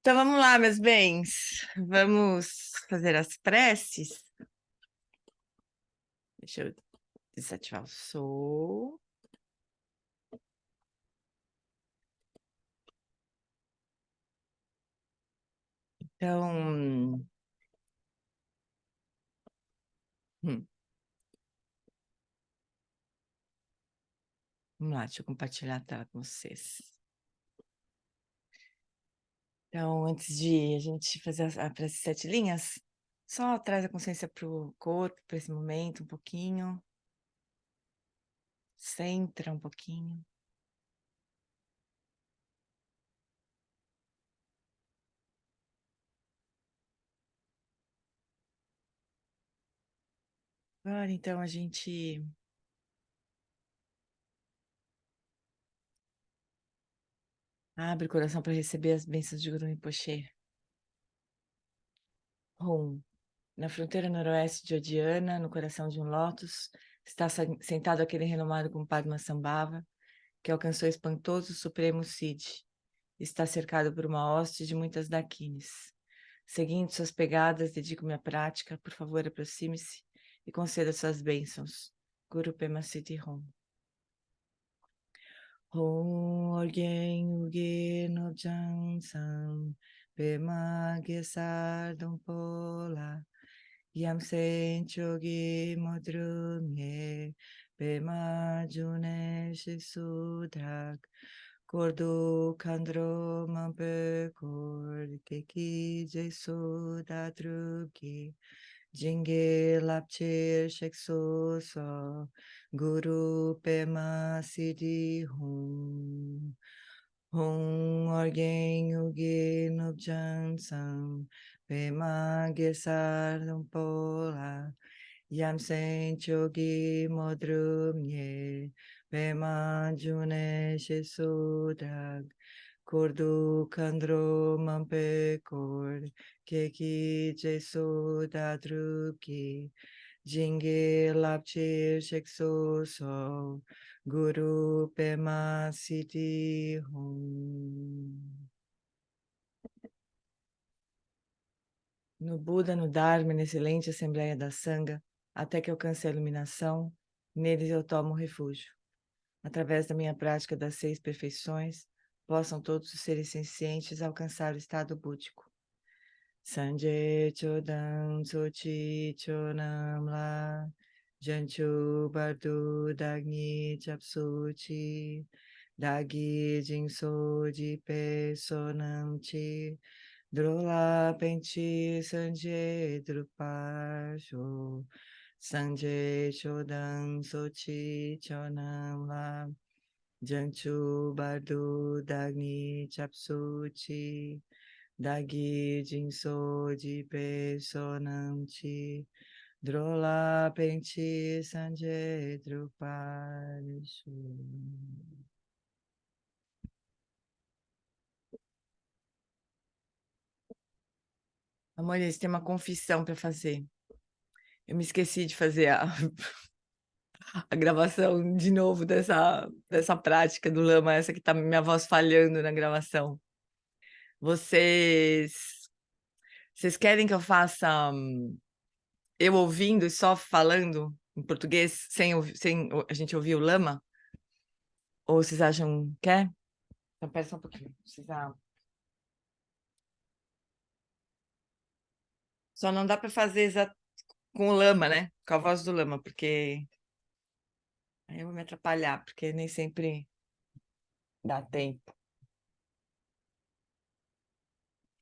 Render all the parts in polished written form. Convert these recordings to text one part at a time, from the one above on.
Então vamos lá, meus bens. Vamos fazer as preces. Deixa eu desativar o som. Então, hum, vamos lá, deixa eu compartilhar a tela com vocês. Então, antes de a gente fazer a prece 7 linhas, só traz a consciência para o corpo, para esse momento, um pouquinho. Centra um pouquinho. Agora, então, a gente abre o coração para receber as bênçãos de Guru Rinpoche. Rum. Na fronteira noroeste de Odiana, no coração de um lótus, está sentado aquele renomado Padmasambhava, que alcançou o espantoso Supremo Cid. Está cercado por uma hoste de muitas daquines. Seguindo suas pegadas, dedico-me à prática. Por favor, aproxime-se e conceda suas bênçãos. Guru Pema Siddhi Hum. Hum Orgen Uge no Jansam Pema Gesar Pola Yamsen chogi modrumye Pema june shisudak Kordo kandro mampe kor Keki jesu dadruki Jinge lapchir shekso so Guru Pema Siddhi Hum Hum Orgen Uge Nubjan Sam Pema Gesar Pola Yamsen Chogi Modrumye Pema June Shesudag Kordu Kandro Mampe Kor Keki Jesu Dadruki Jinge Lapchir Shekso So Guru Pema Siddhi Hum. No Buda, no Dharma, na excelente Assembleia da Sangha, até que alcance a iluminação, neles eu tomo refúgio. Através da minha prática das 6 perfeições, possam todos os seres sencientes alcançar o estado búdico. Sanje Chodam Sochi Chonam La Janchu Bardu Dagni Chapsuchi Dagi Jinso Jipe Sonam Chi Drola Penti Sanje Drupasho Sanje Chodam Sochi Chonam La Janchu Bardu Dagni Chapsuchi Dagi Jinso Jipe Sonam Chi Drola Penti Sanje Drupasho. Amores, tem uma confissão para fazer. Eu me esqueci de fazer a gravação de novo dessa prática do lama, essa que tá minha voz falhando na gravação. Vocês querem que eu faça eu ouvindo e só falando em português, sem a gente ouvir o lama? Ou vocês acham que é? Então, pera só um pouquinho. Só não dá para fazer com o lama, né? Com a voz do lama, porque aí eu vou me atrapalhar, porque nem sempre dá tempo.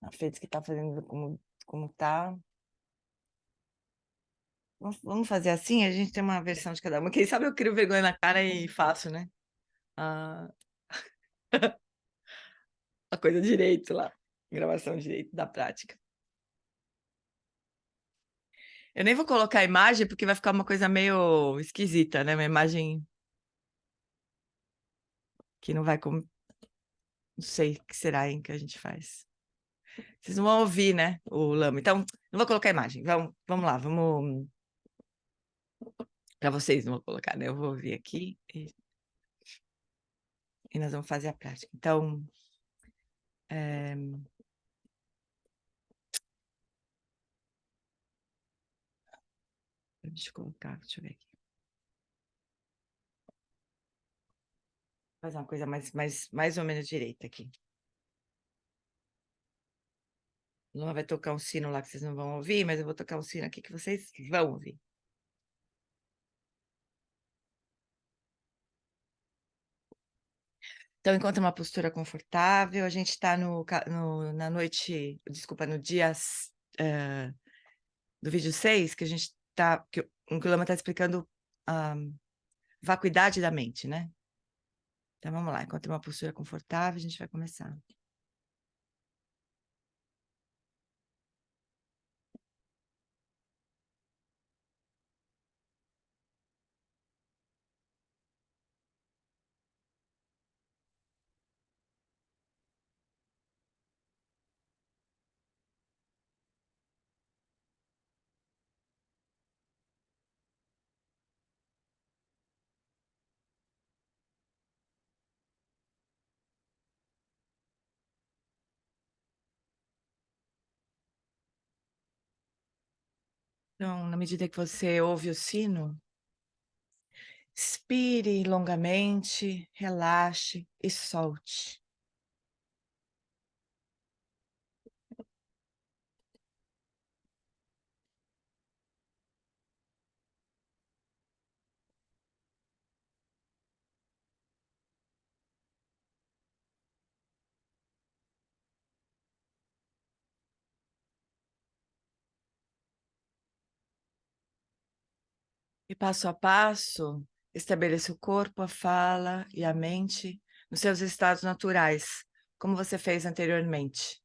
A Fede que tá fazendo como tá. Vamos fazer assim? A gente tem uma versão de cada uma. Quem sabe eu crio vergonha na cara e faço, né? A, a coisa direito lá. Gravação direito da prática. Eu nem vou colocar a imagem, porque vai ficar uma coisa meio esquisita, né? Uma imagem que não vai como. Não sei o que será, hein, que a gente faz. Vocês não vão ouvir, né? O lama. Então, não vou colocar a imagem. Vamos lá, vamos. Para vocês não vou colocar, né? Eu vou ouvir aqui e nós vamos fazer a prática. Então, Deixa eu colocar, deixa eu ver aqui. Fazer uma coisa mais ou menos direita aqui. Luan vai tocar um sino lá que vocês não vão ouvir, mas eu vou tocar um sino aqui que vocês vão ouvir. Então, encontre uma postura confortável. A gente está na noite, desculpa, no dia do vídeo 6, que a gente está, que o Lama está explicando a vacuidade da mente, né? Então, vamos lá. Encontre uma postura confortável, a gente vai começar. Então, na medida que você ouve o sino, expire longamente, relaxe e solte. E passo a passo, estabeleça o corpo, a fala e a mente nos seus estados naturais, como você fez anteriormente.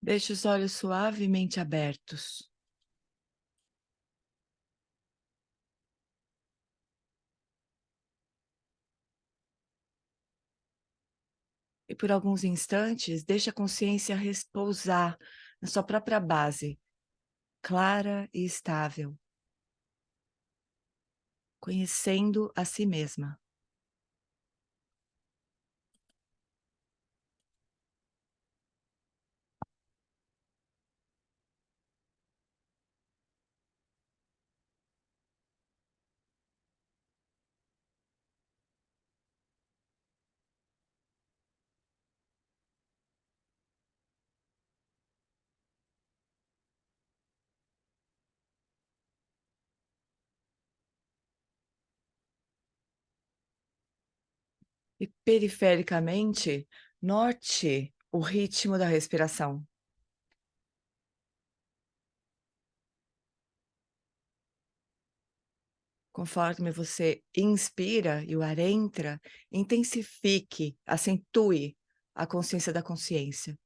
Deixe os olhos suavemente abertos. E por alguns instantes, deixe a consciência repousar na sua própria base, clara e estável, conhecendo a si mesma. E perifericamente, note o ritmo da respiração. Conforme você inspira e o ar entra, intensifique, acentue a consciência da consciência.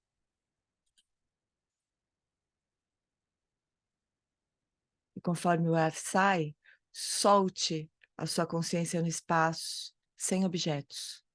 E conforme o ar sai, solte a sua consciência no espaço, sem objetos.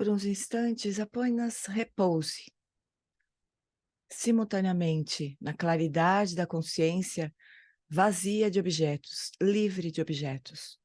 Por uns instantes, apenas repouse, simultaneamente, na claridade da consciência, vazia de objetos, livre de objetos.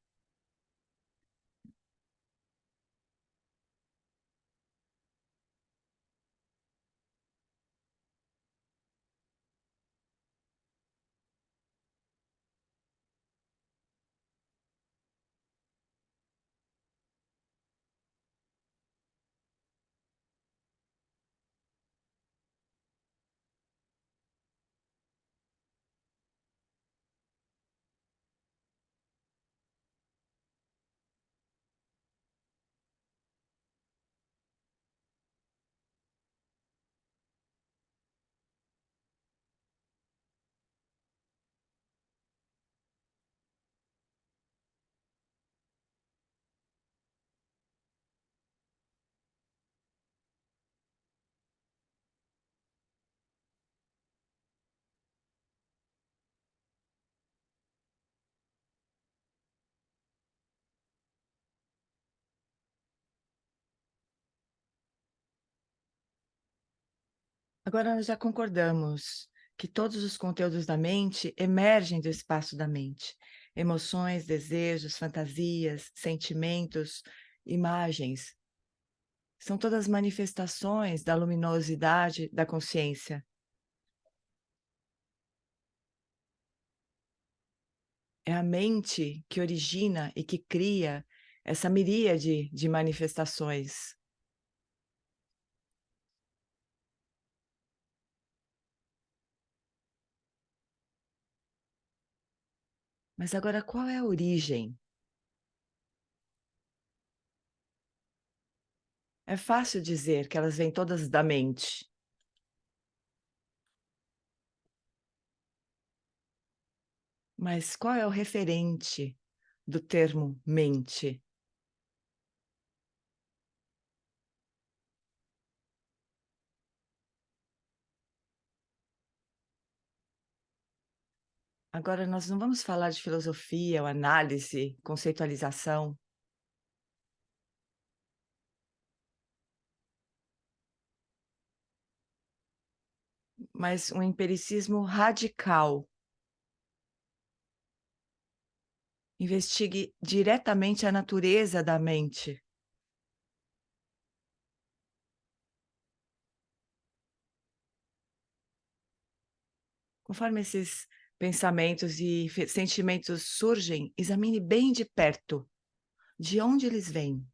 Agora nós já concordamos que todos os conteúdos da mente emergem do espaço da mente. Emoções, desejos, fantasias, sentimentos, imagens. São todas manifestações da luminosidade da consciência. É a mente que origina e que cria essa miríade de manifestações. Mas agora qual é a origem? É fácil dizer que elas vêm todas da mente, mas qual é o referente do termo mente? Agora nós não vamos falar de filosofia ou análise, conceitualização, mas um empiricismo radical. Investigue diretamente a natureza da mente. Conforme esses pensamentos e sentimentos surgem, examine bem de perto de onde eles vêm.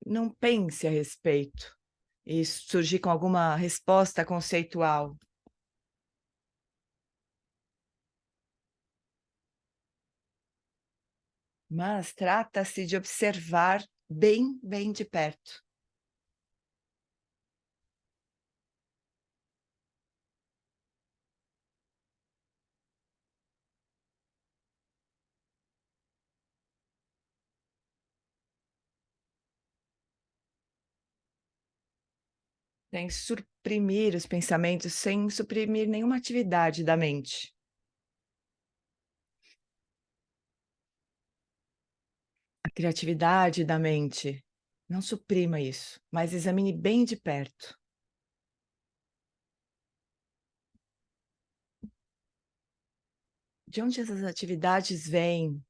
Não pense a respeito e surgir com alguma resposta conceitual, mas trata-se de observar bem, bem de perto. Sem suprimir os pensamentos, sem suprimir nenhuma atividade da mente. A criatividade da mente. Não suprima isso, mas examine bem de perto. De onde essas atividades vêm?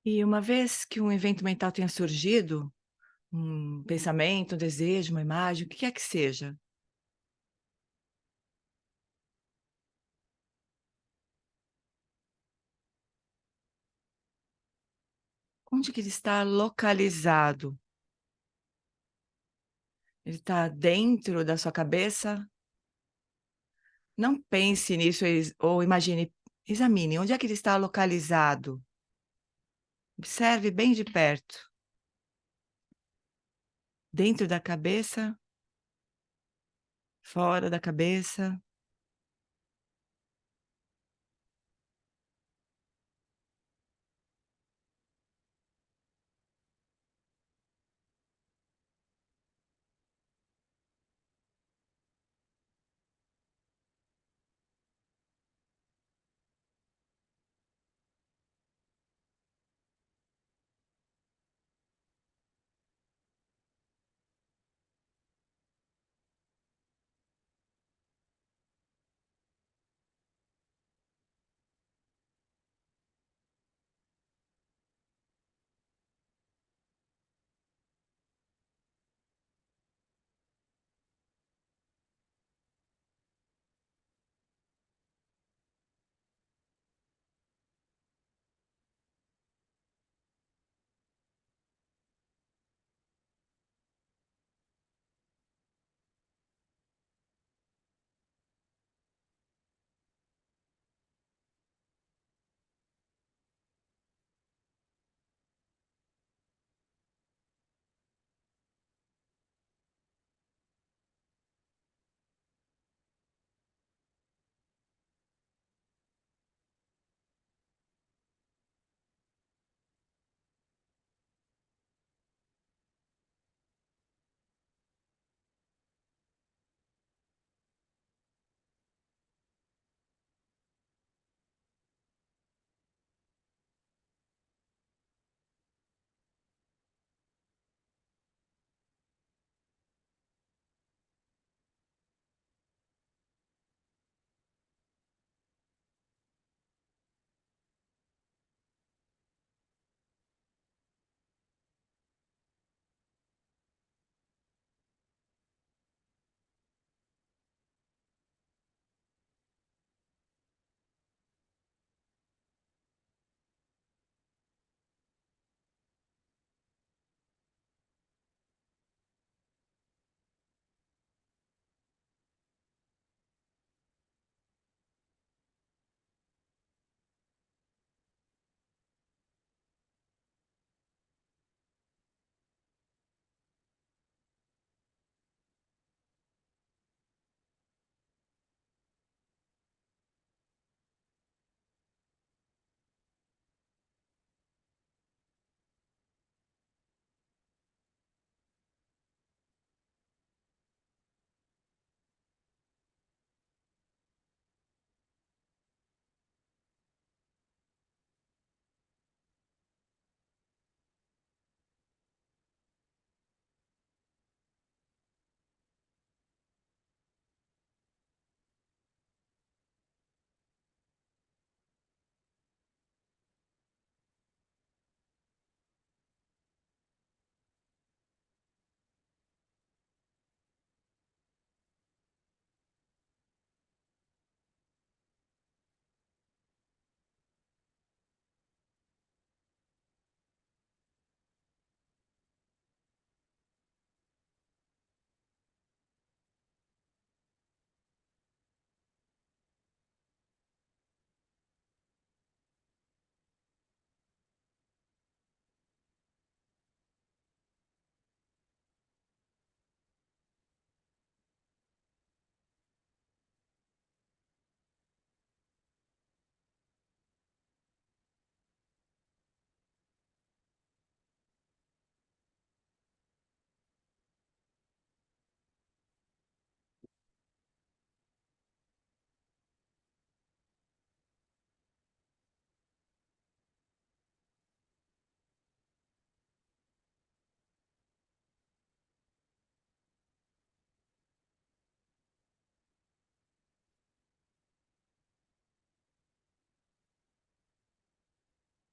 E uma vez que um evento mental tenha surgido, um pensamento, um desejo, uma imagem, o que quer que seja, onde que ele está localizado? Ele está dentro da sua cabeça? Não pense nisso ou imagine, examine onde é que ele está localizado. Observe bem de perto. Dentro da cabeça, fora da cabeça.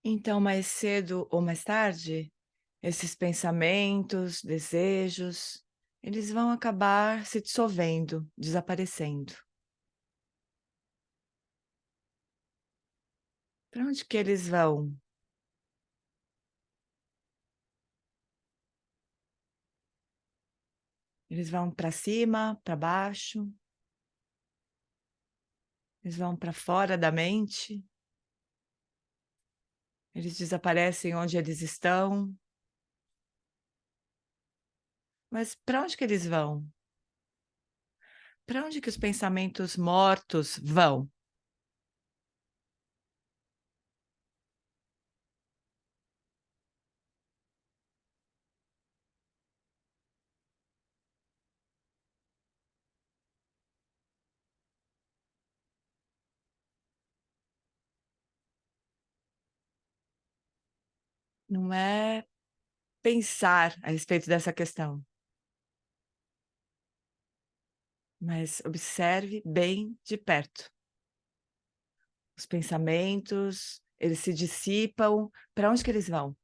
Então, mais cedo ou mais tarde, esses pensamentos, desejos, eles vão acabar se dissolvendo, desaparecendo. Para onde que eles vão? Eles vão para cima, para baixo, eles vão para fora da mente, eles desaparecem onde eles estão, mas para onde que eles vão? Para onde que os pensamentos mortos vão? Não é pensar a respeito dessa questão, mas observe bem de perto. Os pensamentos, eles se dissipam, para onde que eles vão?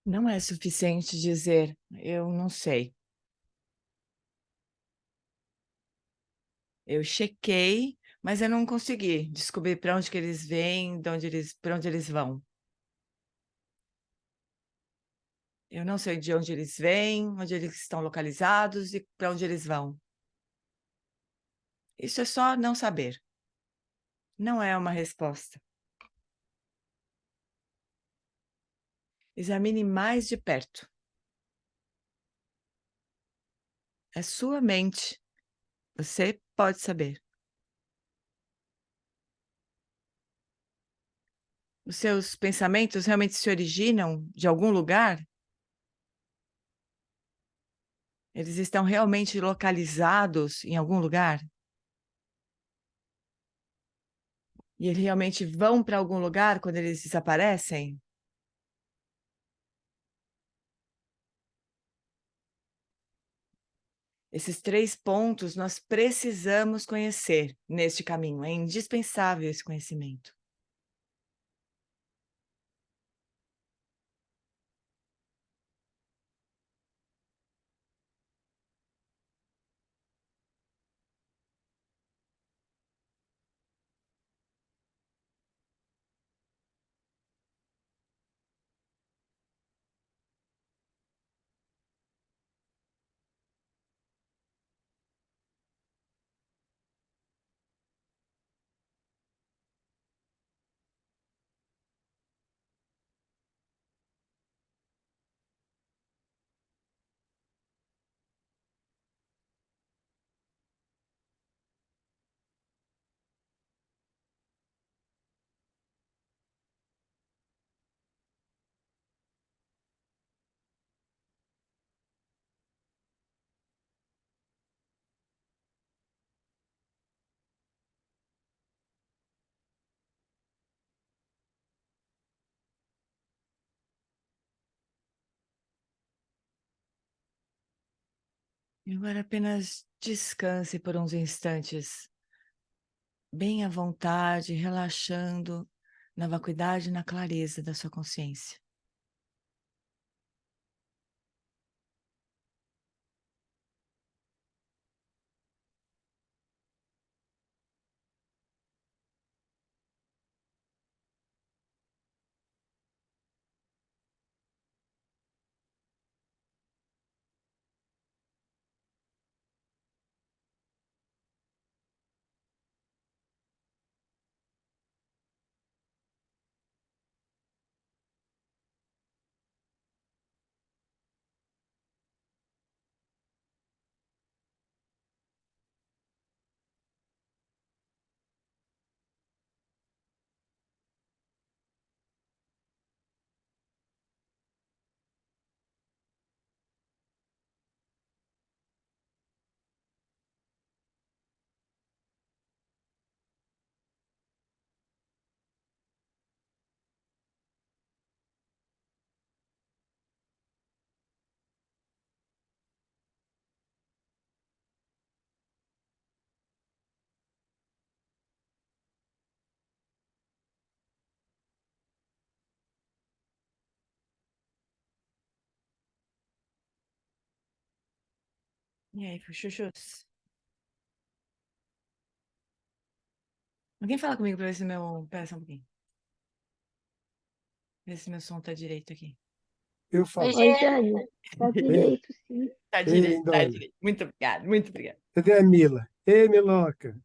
Não é suficiente dizer: "Eu não sei, eu chequei, mas eu não consegui descobrir para onde que eles vêm, de onde eles para onde eles vão. Eu não sei de onde eles vêm, onde eles estão localizados e para onde eles vão". Isso é só não saber, não é uma resposta. Examine mais de perto. É sua mente, você pode saber. Os seus pensamentos realmente se originam de algum lugar? Eles estão realmente localizados em algum lugar? E eles realmente vão para algum lugar quando eles desaparecem? Esses 3 pontos nós precisamos conhecer neste caminho, é indispensável esse conhecimento. E agora apenas descanse por uns instantes, bem à vontade, relaxando na vacuidade e na clareza da sua consciência. E aí, chuchus? Alguém fala comigo pra ver se meu... Pera só um pouquinho. Ver se meu som tá direito aqui. Eu Oi, falo. Oi, Jane. Tá Ei, direito, sim. Tá ei, direito, tá Dona. direito. Muito obrigada, muito obrigada. Cadê a Mila? Ei, Miloca.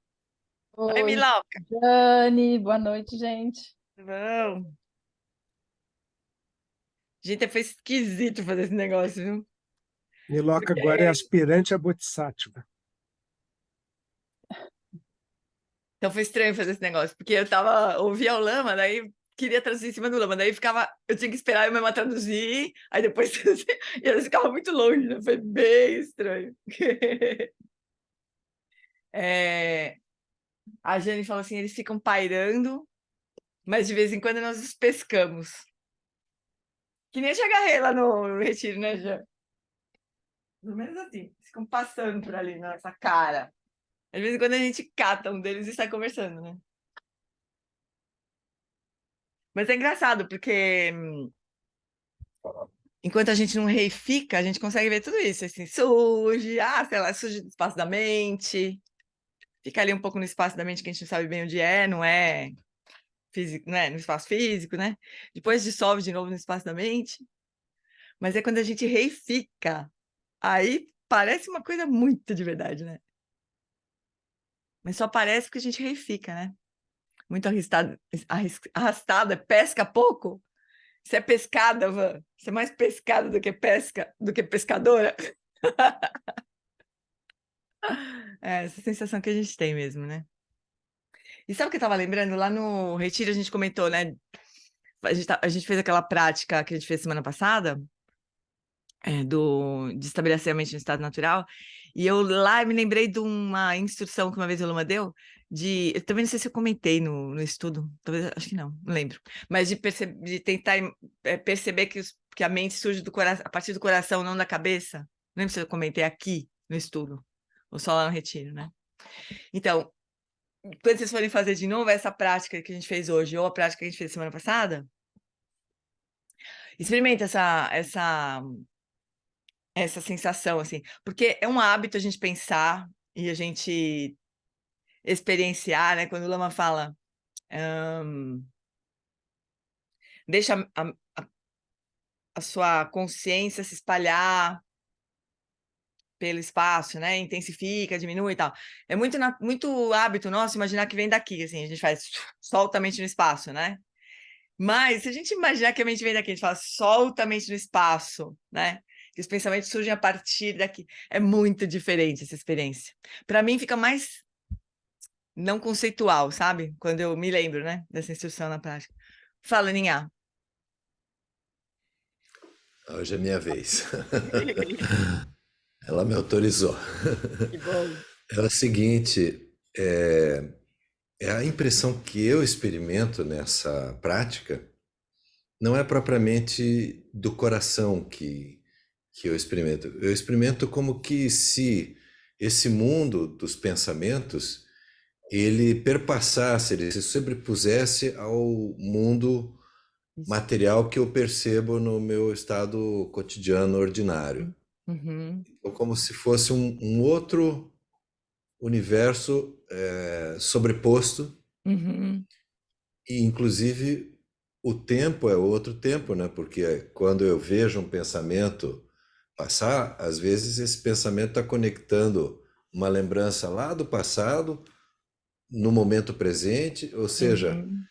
Oi, Oi, Miloca. Jane. Boa noite, gente. Vamos. Gente, foi esquisito fazer esse negócio, viu? Miloca agora é Porque... aspirante a Bodhisattva. Então foi estranho fazer esse negócio, porque eu ouvia o Lama, daí queria traduzir em cima do Lama, daí ficava, eu tinha que esperar eu mesma traduzir, aí depois e eles ficavam muito longe, né? Foi bem estranho. É, a Jane falou assim, eles ficam pairando, mas de vez em quando nós os pescamos. Que nem eu te agarrei lá no retiro, né, Jane? Pelo menos assim, ficam passando por ali na nossa cara. De vez em quando a gente cata um deles e sai conversando, né? Mas é engraçado, porque enquanto a gente não reifica, a gente consegue ver tudo isso, assim, surge, sei lá, surge do espaço da mente, fica ali um pouco no espaço da mente que a gente não sabe bem onde é, não é físico, né, no espaço físico, né? Depois dissolve de novo no espaço da mente, mas é quando a gente reifica, aí parece uma coisa muito de verdade, né? Mas só parece porque a gente reifica, né? Muito arrastada, pesca pouco. Você é pescada, Van. Você é mais pescada do que pesca, do que pescadora. É essa sensação que a gente tem mesmo, né? E sabe o que eu estava lembrando? Lá no Retiro a gente comentou, né? A gente fez aquela prática que a gente fez semana passada, de estabelecer a mente no estado natural, e eu lá me lembrei de uma instrução que uma vez o Lama deu, eu também não sei se eu comentei no estudo, talvez, acho que não lembro, mas de tentar perceber que a mente surge do coração, a partir do coração, não da cabeça. Não lembro se eu comentei aqui no estudo, ou só lá no Retiro, né? Então, quando vocês forem fazer de novo essa prática que a gente fez hoje, ou a prática que a gente fez semana passada, experimenta essa sensação, assim, porque é um hábito a gente pensar e a gente experienciar, né? Quando o Lama fala, deixa a sua consciência se espalhar pelo espaço, né? Intensifica, diminui e tal. É muito hábito nosso imaginar que vem daqui, assim, a gente faz solta a mente no espaço, né? Mas se a gente imaginar que a mente vem daqui, a gente fala solta a mente no espaço, né? Que os pensamentos surgem a partir daqui. É muito diferente essa experiência. Para mim fica mais não conceitual, sabe? Quando eu me lembro, né, dessa instrução na prática. Fala, Ninhá. Hoje é minha vez. Ela me autorizou. Que bom. É o seguinte, é a impressão que eu experimento nessa prática não é propriamente do coração que eu experimento? Eu experimento como que se esse mundo dos pensamentos ele perpassasse, ele se sobrepusesse ao mundo Isso. material que eu percebo no meu estado cotidiano ordinário. Uhum, Ou como se fosse um outro universo sobreposto, uhum, e inclusive o tempo é outro tempo, né? Porque quando eu vejo um pensamento passar, às vezes esse pensamento está conectando uma lembrança lá do passado no momento presente, ou seja, uhum,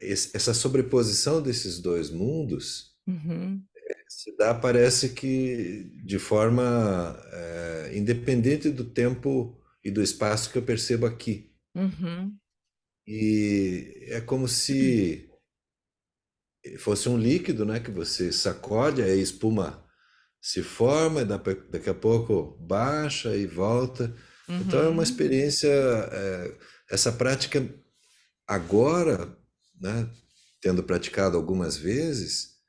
essa sobreposição desses dois mundos uhum, se dá, parece que de forma independente do tempo e do espaço que eu percebo aqui. uhum, E é como se fosse um líquido, né, que você sacode, aí a espuma se forma, daqui a pouco baixa e volta. Então é uma uhum, experiência, essa prática agora, né, tendo praticado algumas vezes,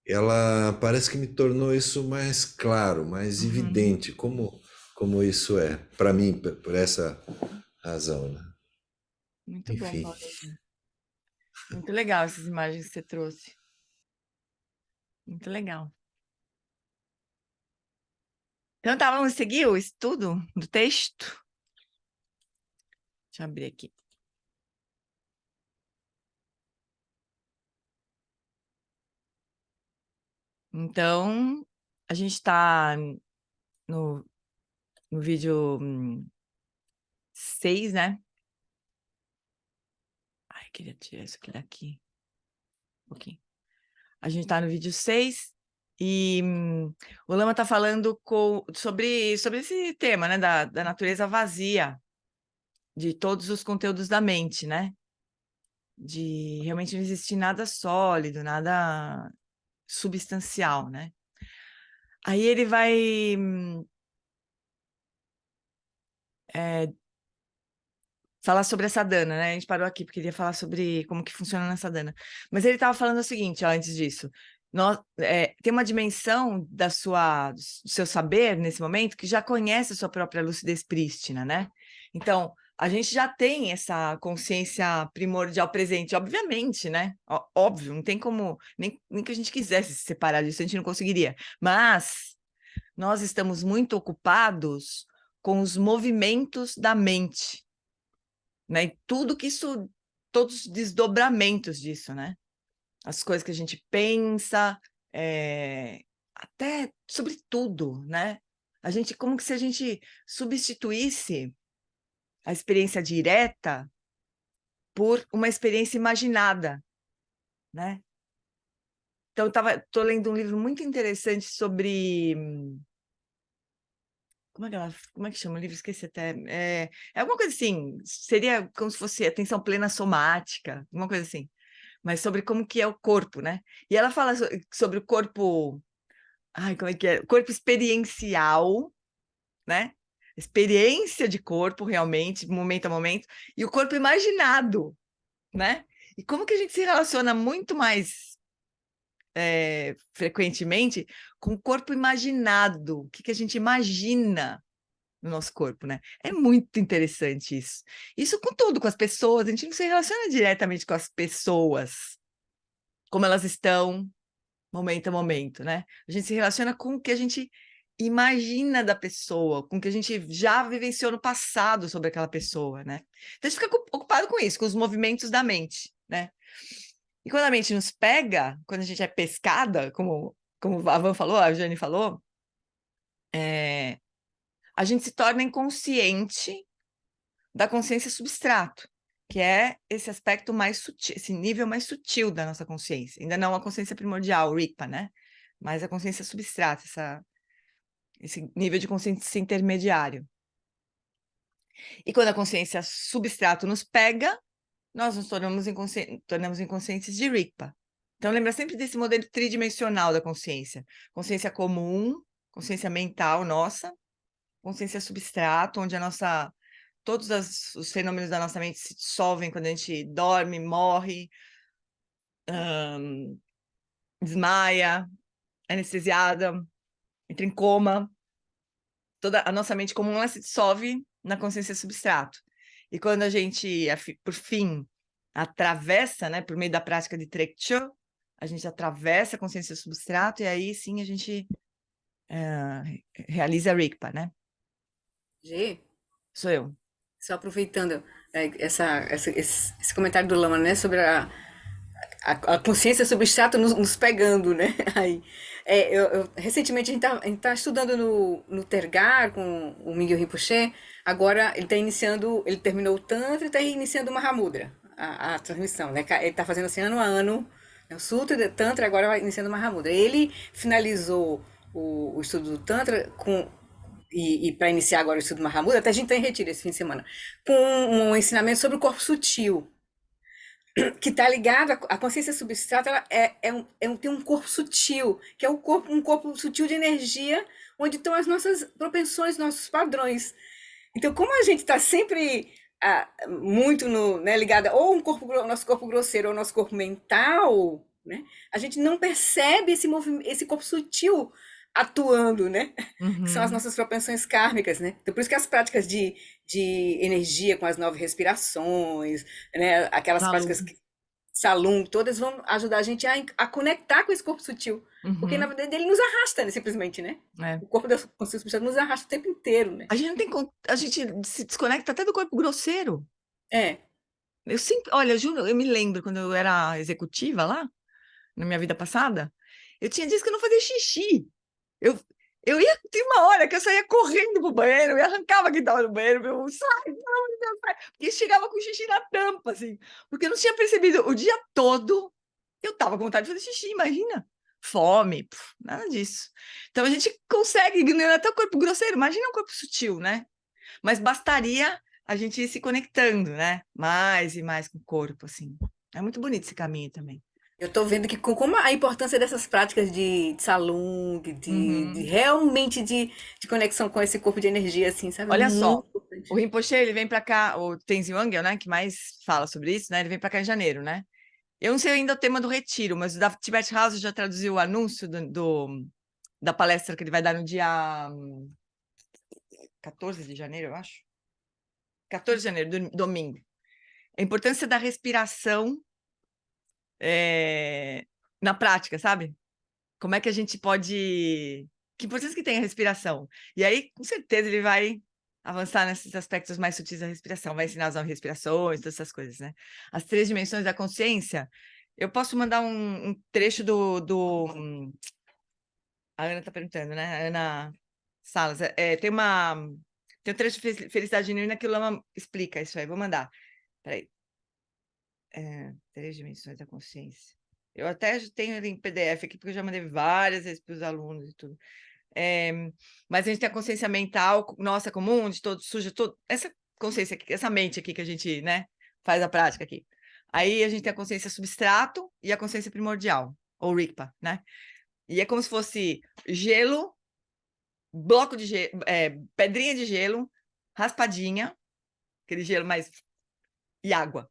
ela parece que me tornou isso mais claro, mais uhum. evidente, como isso é, para mim, por essa razão, né? Muito bom, Enfim. Maurício. Muito legal essas imagens que você trouxe. Muito legal. Então, tá, vamos seguir o estudo do texto? Deixa eu abrir aqui. Então, a gente está no, no vídeo 6, né? Ai, queria tirar isso aqui daqui. Um pouquinho. A gente está no vídeo 6 e o Lama está falando sobre esse tema, né? Da natureza vazia de todos os conteúdos da mente, né? De realmente não existir nada sólido, nada substancial, né? Aí ele vai falar sobre a sadhana, né? A gente parou aqui porque ele ia falar sobre como que funciona na sadhana. Mas ele estava falando o seguinte, ó, antes disso. Tem uma dimensão do seu saber nesse momento que já conhece a sua própria lucidez prístina, né? Então, a gente já tem essa consciência primordial presente, obviamente, né? Óbvio, não tem como, nem que a gente quisesse se separar disso, a gente não conseguiria. Mas nós estamos muito ocupados com os movimentos da mente, né? E tudo que isso, todos os desdobramentos disso, né? As coisas que a gente pensa, até sobre tudo, né? A gente, como que se a gente substituísse a experiência direta por uma experiência imaginada, né? Então, tô lendo um livro muito interessante sobre como é que chama o livro? Esqueci até. É alguma coisa assim, seria como se fosse atenção plena somática, alguma coisa assim. Mas sobre como que é o corpo, né? E ela fala sobre o corpo, ai, como é que é? Corpo experiencial, né? Experiência de corpo, realmente, momento a momento, e o corpo imaginado, né? E como que a gente se relaciona muito mais frequentemente com o corpo imaginado, o que que a gente imagina no nosso corpo, né? É muito interessante isso. Isso com tudo, com as pessoas, a gente não se relaciona diretamente com as pessoas, como elas estão, momento a momento, né? A gente se relaciona com o que a gente imagina da pessoa, com o que a gente já vivenciou no passado sobre aquela pessoa, né? Então a gente fica ocupado com isso, com os movimentos da mente, né? E quando a mente nos pega, quando a gente é pescada, como a Van falou, a Jane falou, a gente se torna inconsciente da consciência substrato, que é esse aspecto mais sutil, esse nível mais sutil da nossa consciência. Ainda não a consciência primordial, RIPA, né? Mas a consciência substrata, esse nível de consciência intermediário. E quando a consciência substrato nos pega, nós nos tornamos inconscientes de RIPA. Então, lembra sempre desse modelo tridimensional da consciência. Consciência comum, consciência mental nossa, consciência substrato, onde todos os fenômenos da nossa mente se dissolvem quando a gente dorme, morre, desmaia, anestesiada, entra em coma. Toda a nossa mente comum ela se dissolve na consciência substrato. E quando a gente, por fim, atravessa, né, por meio da prática de Trekchö, a gente atravessa a consciência substrato e aí sim a gente realiza a Rigpa, né? Gê, Sou eu. só aproveitando esse comentário do Lama, né, sobre a consciência substrata nos pegando, né? Aí, recentemente a gente tá estudando no Tergar com o Mingyu Rinpoche. Agora ele está iniciando, ele terminou o Tantra e está iniciando o Mahamudra, a transmissão, né? Ele está fazendo assim ano a ano, né, o Sutra e o Tantra, agora vai iniciando o Mahamudra. Ele finalizou o estudo do Tantra e para iniciar agora o estudo do Mahamudra, até a gente está em retiro esse fim de semana, com um ensinamento sobre o corpo sutil, que está ligado à consciência substrata. Ela tem um corpo sutil, que é um corpo sutil de energia, onde estão as nossas propensões, nossos padrões. Então, como a gente está sempre muito né, ligada ou nosso corpo grosseiro ou nosso corpo mental, né, a gente não percebe esse corpo sutil atuando, né? Que são as nossas propensões kármicas, né? Então, por isso que as práticas de energia com as 9 respirações, né? Aquelas práticas Salum, todas vão ajudar a gente a conectar com esse corpo sutil. Porque, na verdade, ele nos arrasta, né, simplesmente, né? O corpo da consciência substrata nos arrasta o tempo inteiro, né? A gente se desconecta até do corpo grosseiro. É. Eu sempre, olha, juro, eu me lembro quando eu era executiva lá, na minha vida passada, eu tinha dias que eu não fazia xixi. Eu ia, tem uma hora que eu saía correndo pro banheiro, eu arrancava quem tava no banheiro, eu sai, pelo amor de Deus, sai. Porque chegava com xixi na tampa, assim, porque eu não tinha percebido o dia todo, eu tava com vontade de fazer xixi, imagina. Fome, nada disso. Então a gente consegue ignorar até o corpo grosseiro, imagina um corpo sutil, né? Mas bastaria a gente ir se conectando, né? Mais e mais com o corpo, assim. É muito bonito esse caminho também. Eu tô vendo que como a importância dessas práticas de Salung, de realmente de conexão com esse corpo de energia, assim, sabe? Olha Muito só, importante. o Rinpoche, ele vem para cá, o Tenzin Wangyal, né, que mais fala sobre isso, né? Ele vem para cá em janeiro, né? Eu não sei ainda o tema do retiro, mas o da Tibet House já traduziu o anúncio da palestra que ele vai dar no dia 14 de janeiro, eu acho. 14 de janeiro, domingo. A importância da respiração na prática, sabe? Como é que a gente pode... Que importância que tem a respiração? E aí, com certeza, ele vai avançar nesses aspectos mais sutis da respiração, vai ensinar as 9 respirações, todas essas coisas, né? As 3 dimensões da consciência. Eu posso mandar um trecho a Ana está perguntando, né? A Ana Salas. Tem um trecho de Felicidade Genuína que o Lama explica isso aí. Vou mandar. Peraí. 3 dimensões da consciência. Eu até tenho ele em PDF aqui, porque eu já mandei várias vezes para os alunos e tudo. Mas a gente tem a consciência mental, nossa, comum, de todo suja, essa consciência aqui, essa mente aqui que a gente, né, faz a prática aqui. Aí a gente tem a consciência substrato e a consciência primordial, ou Rigpa, né? E é como se fosse gelo, bloco de gelo, pedrinha de gelo, raspadinha, aquele gelo mais... e água,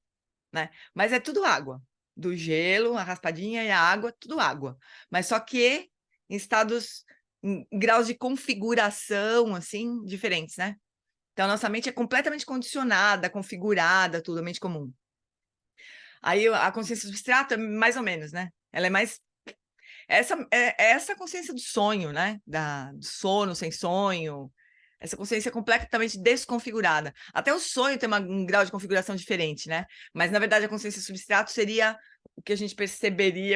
né? Mas é tudo água. Do gelo, a raspadinha e a água, tudo água. Mas só que em estados, em graus de configuração, assim, diferentes, né? Então, a nossa mente é completamente condicionada, configurada, tudo, a mente comum. Aí, a consciência substrata, mais ou menos, né? Ela é mais... Essa consciência do sonho, né? Do sono sem sonho, essa consciência completamente desconfigurada. Até o sonho tem um grau de configuração diferente, né? Mas, na verdade, a consciência substrato seria o que a gente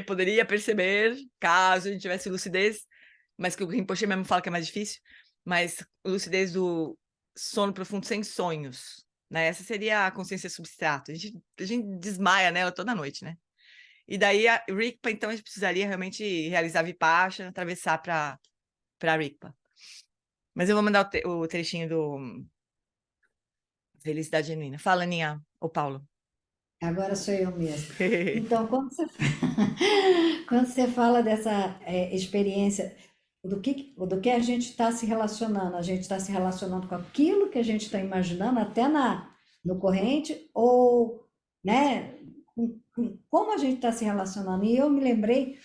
poderia perceber, caso a gente tivesse lucidez, mas que o Rinpoche mesmo fala que é mais difícil, mas lucidez do sono profundo sem sonhos, né? Essa seria a consciência substrato. A gente desmaia nela toda noite, né? E daí, a Rigpa, então, a gente precisaria realmente realizar Vipassana, atravessar para a Rigpa. Mas eu vou mandar o trechinho do Felicidade Genuína. Fala, Aninha, ou Paulo. Agora sou eu mesmo. Então, quando você fala dessa experiência, do que a gente está se relacionando, a gente está se relacionando com aquilo que a gente está imaginando, até no corrente, ou, né, como a gente está se relacionando. E eu me lembrei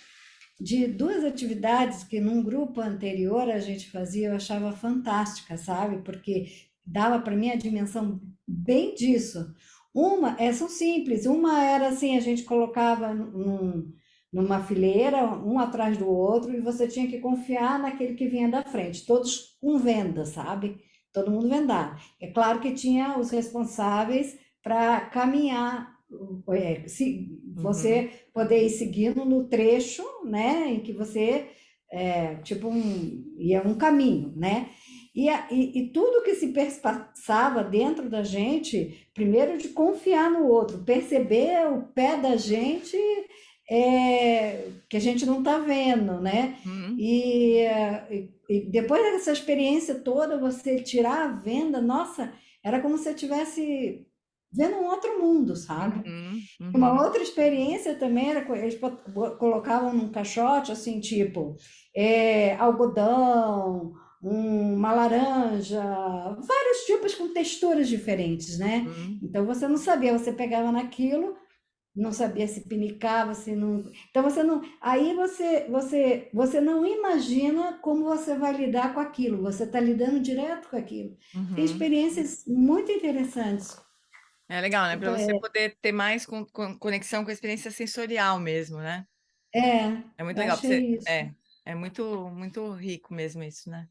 de duas atividades que num grupo anterior a gente fazia, eu achava fantástica, sabe? Porque dava para mim a dimensão bem disso. São simples, uma era assim, a gente colocava numa fileira, um atrás do outro, e você tinha que confiar naquele que vinha da frente, todos com venda, sabe? Todo mundo vendado. É claro que tinha os responsáveis para caminhar, se Uhum. você poder ir seguindo no trecho, né, em que você, ia um caminho, né? E tudo que se passava dentro da gente, primeiro de confiar no outro, perceber o pé da gente, que a gente não está vendo, né? Uhum. E depois dessa experiência toda, você tirar a venda, nossa, era como se você estivesse vendo um outro mundo, sabe? Uhum. Uma Uhum. outra experiência também era que eles colocavam num caixote, assim, tipo, algodão, uma laranja, vários tipos com texturas diferentes, né? Uhum. Então você não sabia, você pegava naquilo, não sabia se pinicava, se não. Então você não. Aí você não imagina como você vai lidar com aquilo, você está lidando direto com aquilo. Tem Uhum. experiências muito interessantes. É legal, né? Para Então, você poder ter mais conexão com a experiência sensorial mesmo, né? É muito eu legal. Pra você, achei isso. é muito, muito rico mesmo isso, né?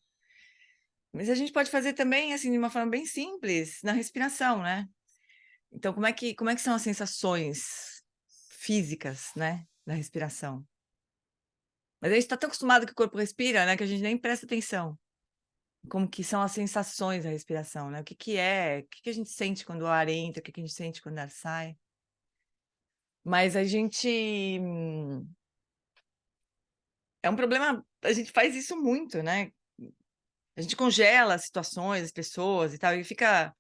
Mas a gente pode fazer também, assim, de uma forma bem simples, na respiração, né? Então, como é que são as sensações físicas, né, da respiração? Mas a gente está tão acostumado que o corpo respira, né, que a gente nem presta atenção. Como que são as sensações da respiração, né? O que é, o que a gente sente quando o ar entra, o que a gente sente quando o ar sai. Mas a gente... É um problema, a gente faz isso muito, né? A gente congela as situações, as pessoas e tal, e fica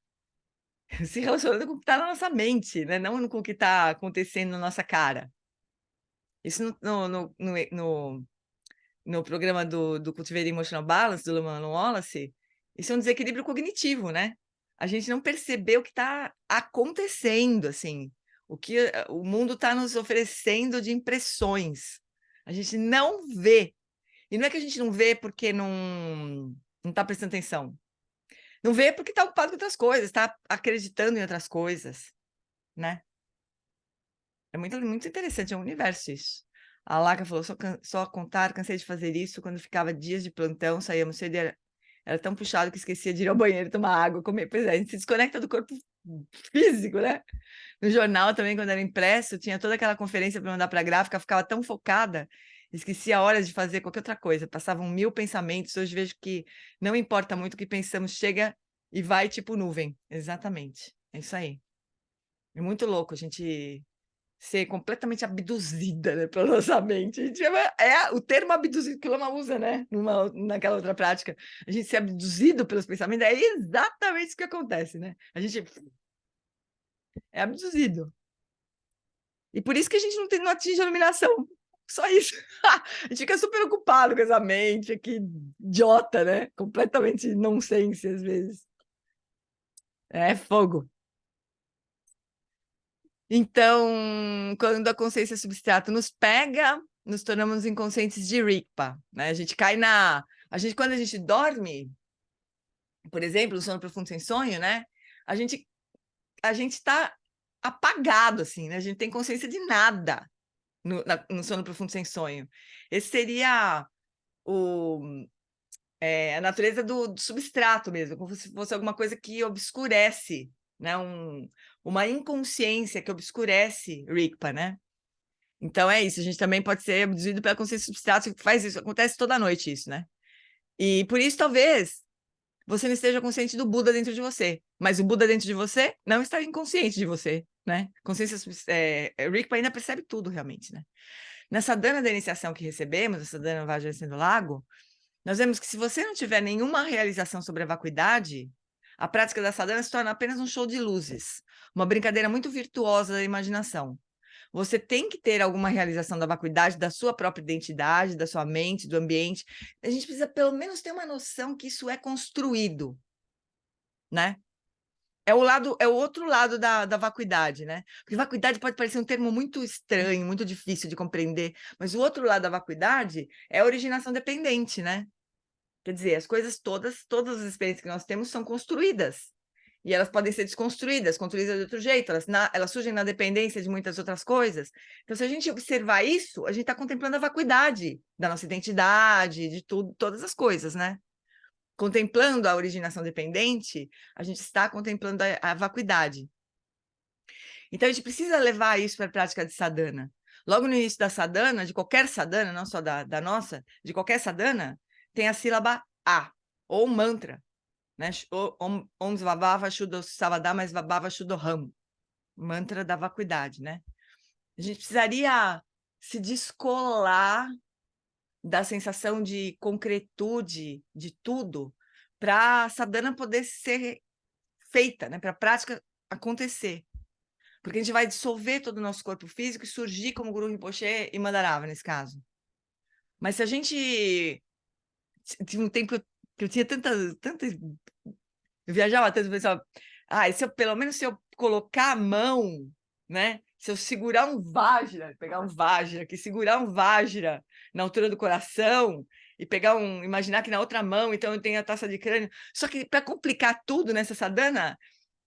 se relacionando com o que está na nossa mente, né? Não com o que está acontecendo na nossa cara. Isso no programa do Cultivating Emotional Balance, do Luhmann Wallace, isso é um desequilíbrio cognitivo, né? A gente não percebeu o que está acontecendo, assim, o que o mundo está nos oferecendo de impressões. A gente não vê. E não é que a gente não vê porque não está prestando atenção. Não vê porque está ocupado com outras coisas, está acreditando em outras coisas, né? É muito, muito interessante, é um universo isso. A Laca falou, só contar, cansei de fazer isso, quando ficava dias de plantão, saíamos cedo, era tão puxado que esquecia de ir ao banheiro, tomar água, comer. Pois é, a gente se desconecta do corpo físico, né? No jornal também, quando era impresso, tinha toda aquela conferência para mandar para a gráfica, ficava tão focada, esquecia horas de fazer qualquer outra coisa, passavam 1000 pensamentos, hoje vejo que não importa muito o que pensamos, chega e vai tipo nuvem. Exatamente, é isso aí. É muito louco a gente ser completamente abduzida, né, pela nossa mente. A gente o termo abduzido que o Lama usa, né, naquela outra prática. A gente ser abduzido pelos pensamentos é exatamente isso que acontece, né? A gente é abduzido. E por isso que a gente não atinge a iluminação. Só isso. A gente fica super ocupado com essa mente aqui, idiota, né? Completamente nonsense, às vezes. É fogo. Então, quando a consciência substrato nos pega, nos tornamos inconscientes de Rigpa, né? A gente cai quando a gente dorme, por exemplo, no sono profundo sem sonho, né? A gente está apagado, assim, né? A gente tem consciência de nada no sono profundo sem sonho. Esse seria a natureza do substrato mesmo, como se fosse alguma coisa que obscurece, né? Uma inconsciência que obscurece Rigpa, né? Então é isso, a gente também pode ser abduzido pela consciência substrato, que faz isso, acontece toda noite isso, né? E por isso, talvez, você não esteja consciente do Buda dentro de você, mas o Buda dentro de você não está inconsciente de você, né? Consciência Rigpa ainda percebe tudo, realmente, né? Nessa sadhana da iniciação que recebemos, essa sadhana Vajrayana do Lago, nós vemos que se você não tiver nenhuma realização sobre a vacuidade, a prática da sadhana se torna apenas um show de luzes, uma brincadeira muito virtuosa da imaginação. Você tem que ter alguma realização da vacuidade, da sua própria identidade, da sua mente, do ambiente. A gente precisa pelo menos ter uma noção que isso é construído, né? é o outro lado da vacuidade, né? Porque vacuidade pode parecer um termo muito estranho, muito difícil de compreender, mas o outro lado da vacuidade é a originação dependente, né? Quer dizer, as coisas todas as experiências que nós temos são construídas. E elas podem ser desconstruídas, construídas de outro jeito, elas surgem na dependência de muitas outras coisas. Então, se a gente observar isso, a gente está contemplando a vacuidade da nossa identidade, de tudo, todas as coisas, né? Contemplando a originação dependente, a gente está contemplando a vacuidade. Então, a gente precisa levar isso para a prática de sadhana. Logo no início da sadhana, de qualquer sadhana, não só da nossa, de qualquer sadhana, tem a sílaba A, ou mantra, né? Om Svabhava Shuddho Savadama Svabhava Shuddho Ham, mantra da vacuidade, né? A gente precisaria se descolar da sensação de concretude de tudo para a sadhana poder ser feita, né? Para a prática acontecer. Porque a gente vai dissolver todo o nosso corpo físico e surgir como Guru Rinpoche e Madharava, nesse caso. Mas se a gente... Tinha um tempo que eu tinha tanta... Eu viajava tanto, pensava, pelo menos se eu colocar a mão, né? Se eu segurar um Vajra, pegar um Vajra, que segurar um Vajra na altura do coração e imaginar que na outra mão, então eu tenho a taça de crânio. Só que para complicar tudo nessa sadhana,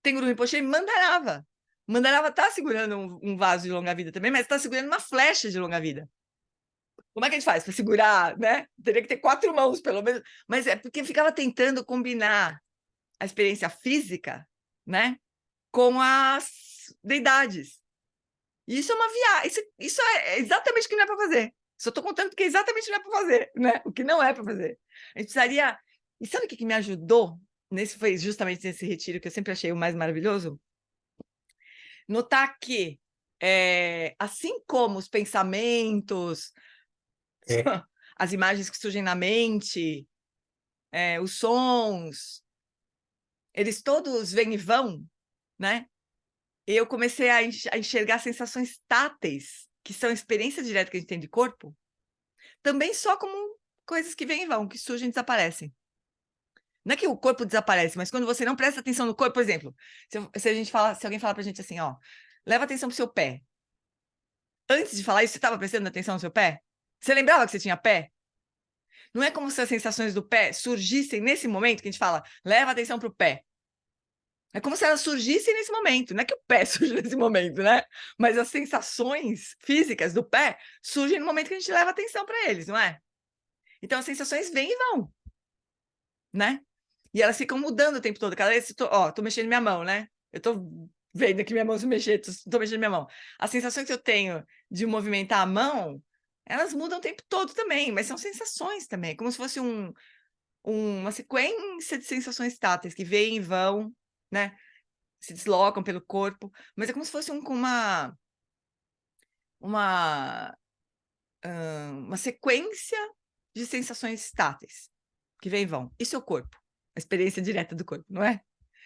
tem Guru Rinpoche e Mandarava. Mandarava está segurando um vaso de longa vida também, mas está segurando uma flecha de longa vida. Como é que a gente faz para segurar, né? Teria que ter 4 mãos, pelo menos. Mas é porque ficava tentando combinar a experiência física, né, com as deidades. E isso é uma viagem, isso é exatamente o que não é para fazer. Só estou contando porque é exatamente o que não é para fazer, né? O que não é para fazer. A gente precisaria... E sabe o que me ajudou? Foi justamente nesse retiro que eu sempre achei o mais maravilhoso? Notar que, assim como os pensamentos, as imagens que surgem na mente, os sons, eles todos vêm e vão, né? E eu comecei a enxergar sensações táteis, que são experiência direta que a gente tem de corpo, também só como coisas que vêm e vão, que surgem e desaparecem. Não é que o corpo desaparece, mas quando você não presta atenção no corpo, por exemplo, se alguém falar pra gente assim, ó, leva atenção pro seu pé. Antes de falar isso, você estava prestando atenção no seu pé? Você lembrava que você tinha pé? Não é como se as sensações do pé surgissem nesse momento que a gente fala, leva atenção pro pé. É como se elas surgissem nesse momento, não é que o pé surge nesse momento, né? Mas as sensações físicas do pé surgem no momento que a gente leva atenção para eles, não é? Então as sensações vêm e vão, né? E elas ficam mudando o tempo todo. Cada vez, tô mexendo minha mão, né? Eu tô vendo aqui minha mão se mexer, tô mexendo minha mão. As sensações que eu tenho de movimentar a mão, elas mudam o tempo todo também, mas são sensações também, como se fosse uma sequência de sensações táteis que vêm e vão, né? Se deslocam pelo corpo, mas é como se fosse uma sequência de sensações táteis que vêm e vão. Isso é o corpo, a experiência direta do corpo, não é?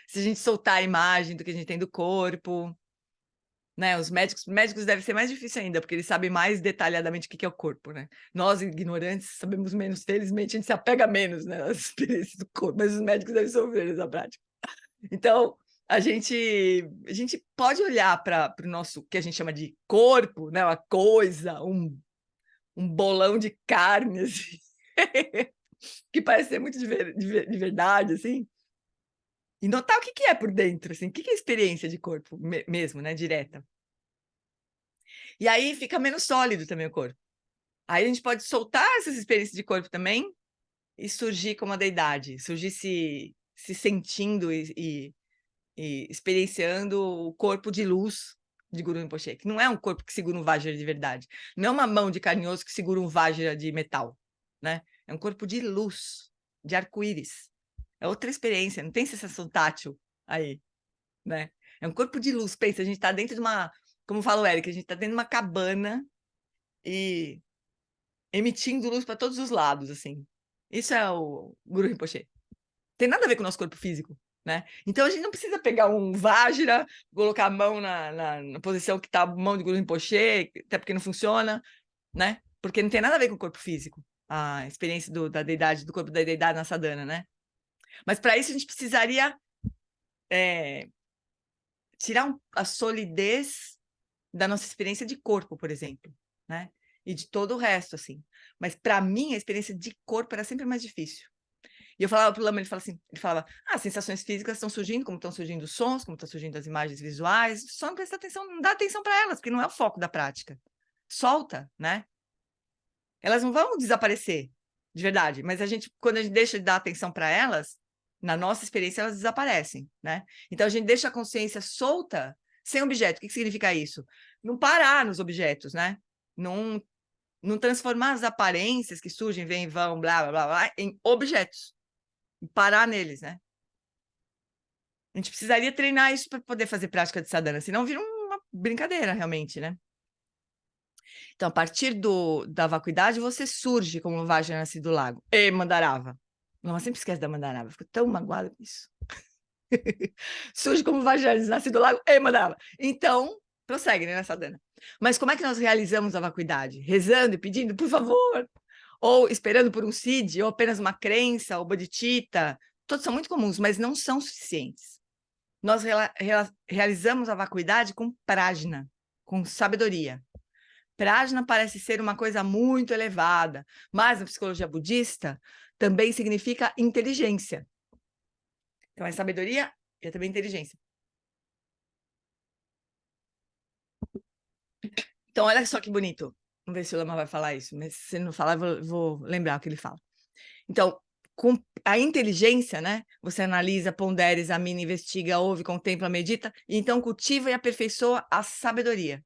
Se a gente soltar a imagem do que a gente tem do corpo, né? Os médicos deve ser mais difícil ainda, porque eles sabem mais detalhadamente o que é o corpo, né? Nós, ignorantes, sabemos menos, felizmente, a gente se apega menos, né, às experiências do corpo, mas os médicos devem sofrer nessa prática. Então, a gente pode olhar para o nosso, que a gente chama de corpo, né? Uma coisa, um bolão de carne, assim, que parece ser muito de verdade, assim, e notar o que é por dentro, assim, o que é experiência de corpo mesmo, né? Direta. E aí fica menos sólido também o corpo. Aí a gente pode soltar essas experiências de corpo também e surgir como a deidade, surgir se sentindo e experienciando o corpo de luz de Guru Rinpoche, que não é um corpo que segura um Vajra de verdade, não é uma mão de carne e osso que segura um Vajra de metal, né? É um corpo de luz, de arco-íris. É outra experiência, não tem sensação tátil aí, né? É um corpo de luz. Pensa, a gente está dentro de uma, como fala o Eric, a gente está dentro de uma cabana e emitindo luz para todos os lados, assim. Isso é o Guru Rinpoche. Tem nada a ver com o nosso corpo físico, né? Então a gente não precisa pegar um Vajra, colocar a mão na posição que está a mão de Guru Rinpoche, até porque não funciona, né? Porque não tem nada a ver com o corpo físico, a experiência da deidade, do corpo da deidade na sadhana, né? Mas para isso a gente precisaria tirar a solidez da nossa experiência de corpo, por exemplo, né? E de todo o resto, assim. Mas, para mim, a experiência de corpo era sempre mais difícil. E eu falava para o Lama, ele falava, as sensações físicas estão surgindo, como estão surgindo os sons, como estão surgindo as imagens visuais, só não presta atenção, não dá atenção para elas, porque não é o foco da prática. Solta, né? Elas não vão desaparecer, de verdade, mas quando a gente deixa de dar atenção para elas, na nossa experiência, elas desaparecem, né? Então, a gente deixa a consciência solta, sem objeto. O que significa isso? Não parar nos objetos, né? Não transformar as aparências que surgem, vêm e vão, blá, blá, blá, blá, em objetos. Parar neles, né? A gente precisaria treinar isso para poder fazer prática de sadhana, senão vira uma brincadeira, realmente, né? Então, a partir da vacuidade, você surge como Vajra nascido do lago. E Mandarava. Não, sempre esquece da Mandarava, fico tão magoada com isso. Surge como Vajra nascido do lago e Mandarava. Então, prossegue, né, na sadhana. Mas como é que nós realizamos a vacuidade? Rezando e pedindo, por favor? Ou esperando por um Siddhi, ou apenas uma crença, ou bodhicitta? Todos são muito comuns, mas não são suficientes. Nós realizamos a vacuidade com prajna, com sabedoria. Prajna parece ser uma coisa muito elevada, mas na psicologia budista também significa inteligência. Então, é sabedoria e é também inteligência. Então, olha só que bonito. Vamos ver se o Lama vai falar isso, mas se ele não falar, eu vou lembrar o que ele fala. Então, com a inteligência, né? Você analisa, pondera, examina, investiga, ouve, contempla, medita, e então cultiva e aperfeiçoa a sabedoria.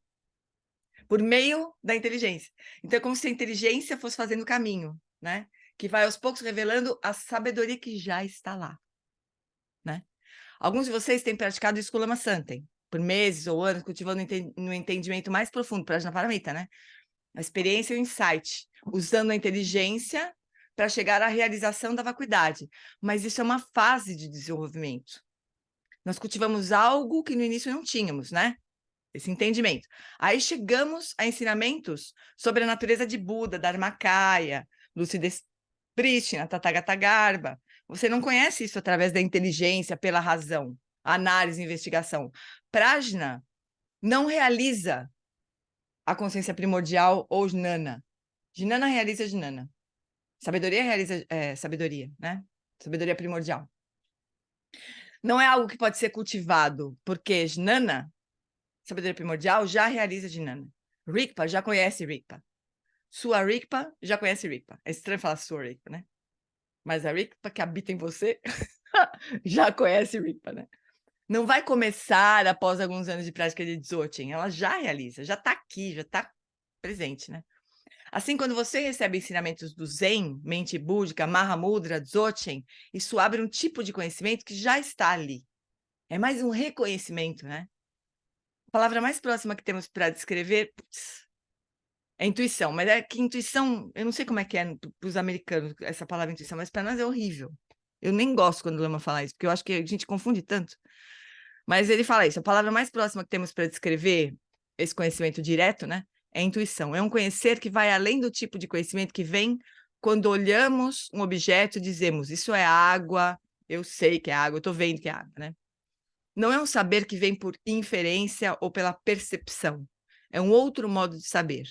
Por meio da inteligência. Então, é como se a inteligência fosse fazendo o caminho, né? Que vai aos poucos revelando a sabedoria que já está lá, né? Alguns de vocês têm praticado isso com o Lama Santen, por meses ou anos, cultivando no entendimento mais profundo, Prajnaparamita, né? A experiência e o insight, usando a inteligência para chegar à realização da vacuidade. Mas isso é uma fase de desenvolvimento. Nós cultivamos algo que no início não tínhamos, né? Esse entendimento. Aí chegamos a ensinamentos sobre a natureza de Buda, Dharmakaya, lucidez prístina, Tathagata Garbha. Você não conhece isso através da inteligência, pela razão, análise e investigação. Prajna não realiza a consciência primordial ou jnana. Jnana realiza jnana. Sabedoria realiza sabedoria, né? Sabedoria primordial. Não é algo que pode ser cultivado, porque jnana, sabedoria primordial, já realiza jnana. Rigpa já conhece Rigpa. Sua Rigpa já conhece Rigpa. É estranho falar sua Rigpa, né? Mas a Rigpa que habita em você já conhece Rigpa, né? Não vai começar após alguns anos de prática de Dzogchen. Ela já realiza, já está aqui, já está presente, né? Assim, quando você recebe ensinamentos do Zen, mente búdica, Mahamudra, Dzogchen, isso abre um tipo de conhecimento que já está ali. É mais um reconhecimento, né? A palavra mais próxima que temos para descrever é intuição, mas é que intuição, eu não sei como é que é para os americanos essa palavra intuição, mas para nós é horrível. Eu nem gosto quando o Lama fala isso, porque eu acho que a gente confunde tanto. Mas ele fala isso, a palavra mais próxima que temos para descrever esse conhecimento direto, né, é intuição. É um conhecer que vai além do tipo de conhecimento que vem quando olhamos um objeto e dizemos, isso é água, eu sei que é água, eu estou vendo que é água, né? Não é um saber que vem por inferência ou pela percepção. É um outro modo de saber.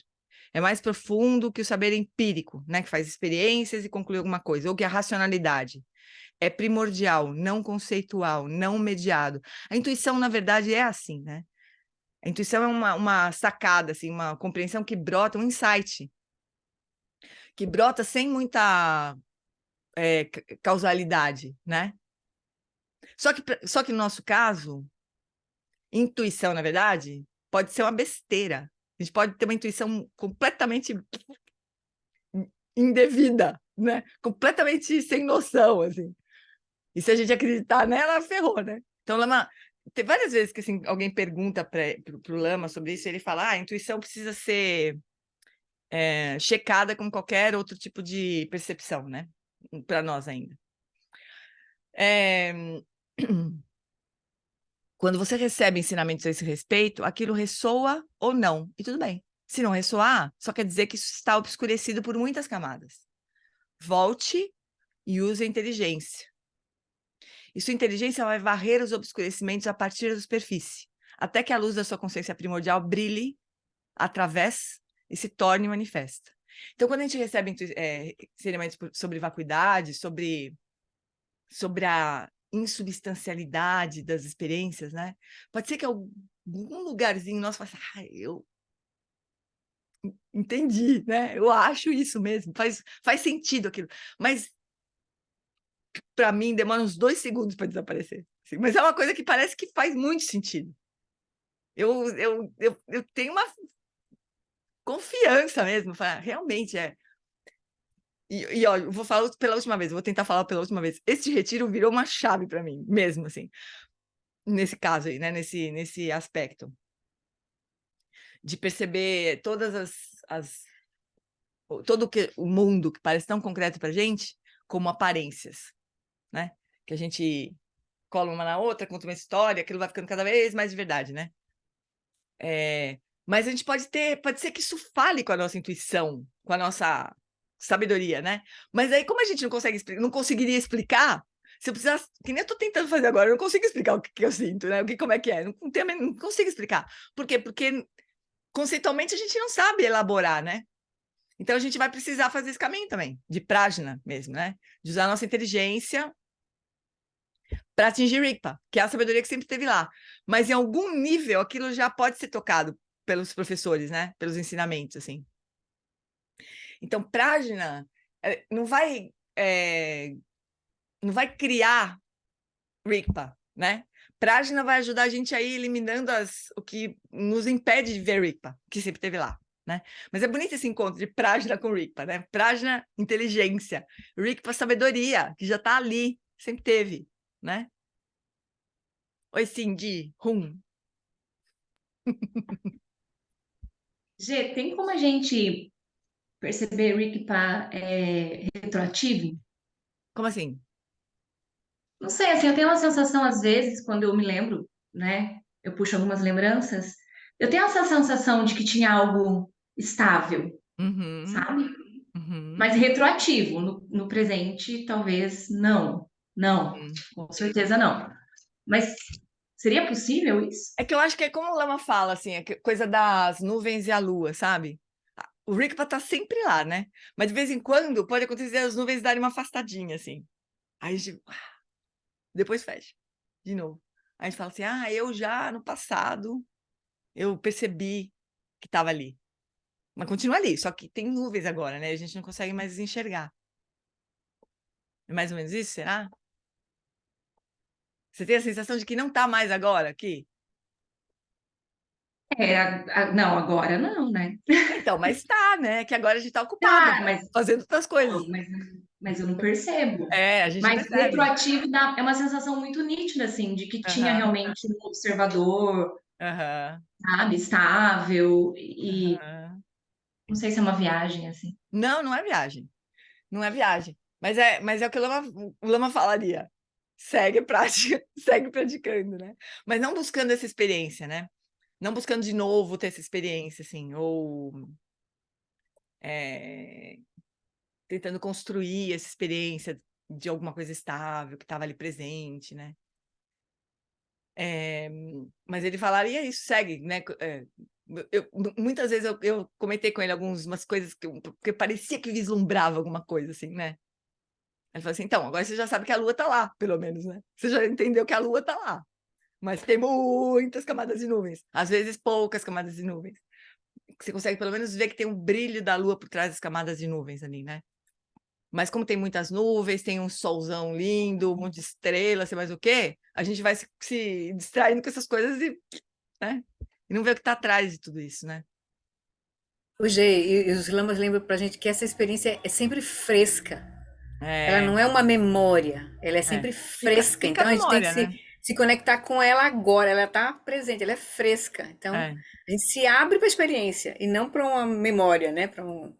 É mais profundo que o saber empírico, né, que faz experiências e conclui alguma coisa, ou que a racionalidade. É primordial, não conceitual, não mediado. A intuição, na verdade, é assim, né? A intuição é uma sacada, assim, uma compreensão que brota, um insight, que brota sem muita causalidade, né? Só que no nosso caso, intuição, na verdade, pode ser uma besteira. A gente pode ter uma intuição completamente indevida, né? Completamente sem noção, assim. E se a gente acreditar nela, ferrou, né? Então, Lama, tem várias vezes que assim, alguém pergunta para o Lama sobre isso, e ele fala, a intuição precisa ser checada com qualquer outro tipo de percepção, né? Para nós ainda. Quando você recebe ensinamentos a esse respeito, aquilo ressoa ou não, e tudo bem. Se não ressoar, só quer dizer que isso está obscurecido por muitas camadas. Volte e use a inteligência. E sua inteligência vai varrer os obscurecimentos a partir da superfície. até que a luz da sua consciência primordial brilhe através e se torne manifesta. Então, quando a gente recebe ensinamentos sobre vacuidade, sobre a insubstancialidade das experiências, né? Pode ser que algum lugarzinho nosso faça, eu entendi, né? Eu acho isso mesmo, faz sentido aquilo. Mas, para mim, demora uns 2 segundos para desaparecer. Assim. Mas é uma coisa que parece que faz muito sentido. Eu tenho uma confiança mesmo, realmente é. E ó, eu vou falar pela última vez, eu vou tentar falar pela última vez. Este retiro virou uma chave para mim, mesmo assim, nesse caso aí, né? Nesse aspecto. De perceber todas todo o mundo que parece tão concreto para a gente como aparências, né? Que a gente cola uma na outra, conta uma história, aquilo vai ficando cada vez mais de verdade, né? Mas a gente pode ser que isso fale com a nossa intuição, com a nossa sabedoria, né? Mas aí, como a gente não conseguiria explicar, se eu precisasse, que nem eu estou tentando fazer agora, eu não consigo explicar o que eu sinto, né? Como é que é, não consigo explicar. Por quê? Porque conceitualmente a gente não sabe elaborar, né? Então a gente vai precisar fazer esse caminho também, de prajna mesmo, né? De usar a nossa inteligência para atingir Rigpa, que é a sabedoria que sempre esteve lá. Mas em algum nível aquilo já pode ser tocado pelos professores, né? Pelos ensinamentos, assim. Então, prajna não vai criar Rigpa, né? Prajna vai ajudar a gente a ir eliminando o que nos impede de ver Rigpa, que sempre esteve lá, né? Mas é bonito esse encontro de Prajna com Rigpa, né? Prajna, inteligência. Rigpa, sabedoria, que já está ali, sempre teve, né? Oi, Cindy. Gê, tem como a gente perceber Rigpa retroativo? Como assim? Não sei, assim, eu tenho uma sensação, às vezes, quando eu me lembro, né? Eu puxo algumas lembranças, eu tenho essa sensação de que tinha algo estável, Uhum, sabe? uhum, Mas retroativo, no presente, talvez não. Não, uhum. com certeza não. Mas seria possível isso? É que eu acho que é como o Lama fala, assim, coisa das nuvens e a lua, sabe? O Rigpa tá sempre lá, né? Mas de vez em quando pode acontecer as nuvens darem uma afastadinha, assim. Aí a gente depois fecha, de novo. Aí a gente fala assim, eu já, no passado, eu percebi que estava ali. Mas continua ali, só que tem nuvens agora, né? A gente não consegue mais enxergar. É mais ou menos isso, será? Você tem a sensação de que não está mais agora aqui? Não, agora não, né? Então, mas está, né? Que agora a gente está ocupado, Tá, mas, fazendo outras coisas. mas eu não percebo. A gente não Mas percebe. retroativo é uma sensação muito nítida, assim, de que tinha Aham, realmente um observador, aham, sabe, estável, e aham. não sei se é uma viagem, assim. Não, não é viagem. Não é viagem. Mas é o que o Lama falaria. Segue prática, segue praticando, né? Mas não buscando essa experiência, né? Não buscando de novo ter essa experiência, assim, ou tentando construir essa experiência de alguma coisa estável que estava ali presente, né? Mas ele falaria isso, segue, né? Muitas vezes eu comentei com ele umas coisas que parecia que vislumbrava alguma coisa, assim, né? Ele falou assim, então, agora você já sabe que a Lua está lá, pelo menos, né? Você já entendeu que a Lua está lá, mas tem muitas camadas de nuvens, às vezes poucas camadas de nuvens. Você consegue pelo menos ver que tem um brilho da Lua por trás das camadas de nuvens ali, né? Mas como tem muitas nuvens, tem um solzão lindo, um monte de estrelas, sei mais o quê, a gente vai se distraindo com essas coisas né? E não vê o que está atrás de tudo isso, né? O G, e os lamas lembram pra gente que essa experiência é sempre fresca. Ela É, não é uma memória, ela é sempre fica fresca. a Então a gente tem que memória, né? se conectar com ela agora, ela está presente, ela é fresca. Então É, a gente se abre para a experiência e não para uma memória, né?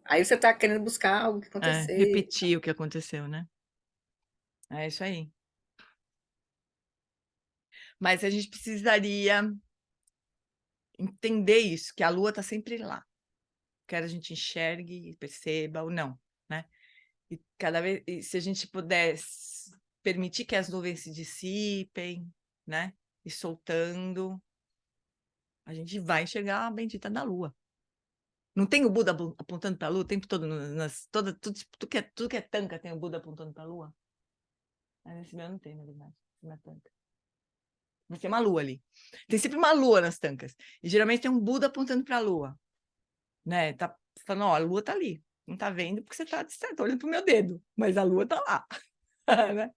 Aí você está querendo buscar algo que aconteceu. repetir o que aconteceu, né? É isso aí. Mas a gente precisaria entender isso, que a Lua está sempre lá. Quer a gente enxergue, perceba ou não, né? E cada vez, se a gente pudesse permitir que as nuvens se dissipem, né? E soltando, a gente vai enxergar a bendita da lua. Não tem o Buda apontando para a lua o tempo todo, tudo que é tanca tem o Buda apontando para a lua? Nesse meu não tem, na verdade, não é tanca. Mas tem uma lua ali. Tem sempre uma lua nas tancas. E geralmente tem um Buda apontando para a lua. Né? Tá falando, ó, a lua tá ali. Não tá vendo porque você tá distraído, tá olhando pro meu dedo. Mas a lua tá lá. Né?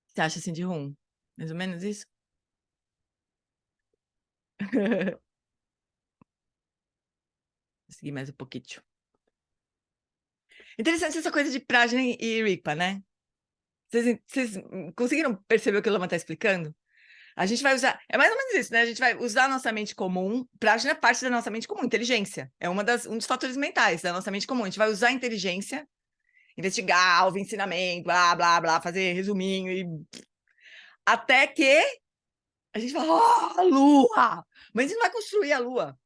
Você acha assim de rum? Mais ou menos isso? Vou seguir mais um pouquinho. Interessante essa coisa de Prajna e Rigpa, né? Vocês conseguiram perceber o que o Lama está explicando? A gente vai usar... É mais ou menos isso, né? A gente vai usar a nossa mente comum. Prajna é parte da nossa mente comum. Inteligência. É um dos fatores mentais da nossa mente comum. A gente vai usar a inteligência, investigar, ouvir ensinamento, blá, blá, blá, fazer resuminho e... Até que a gente fala, oh, a lua! Mas a gente não vai construir a lua.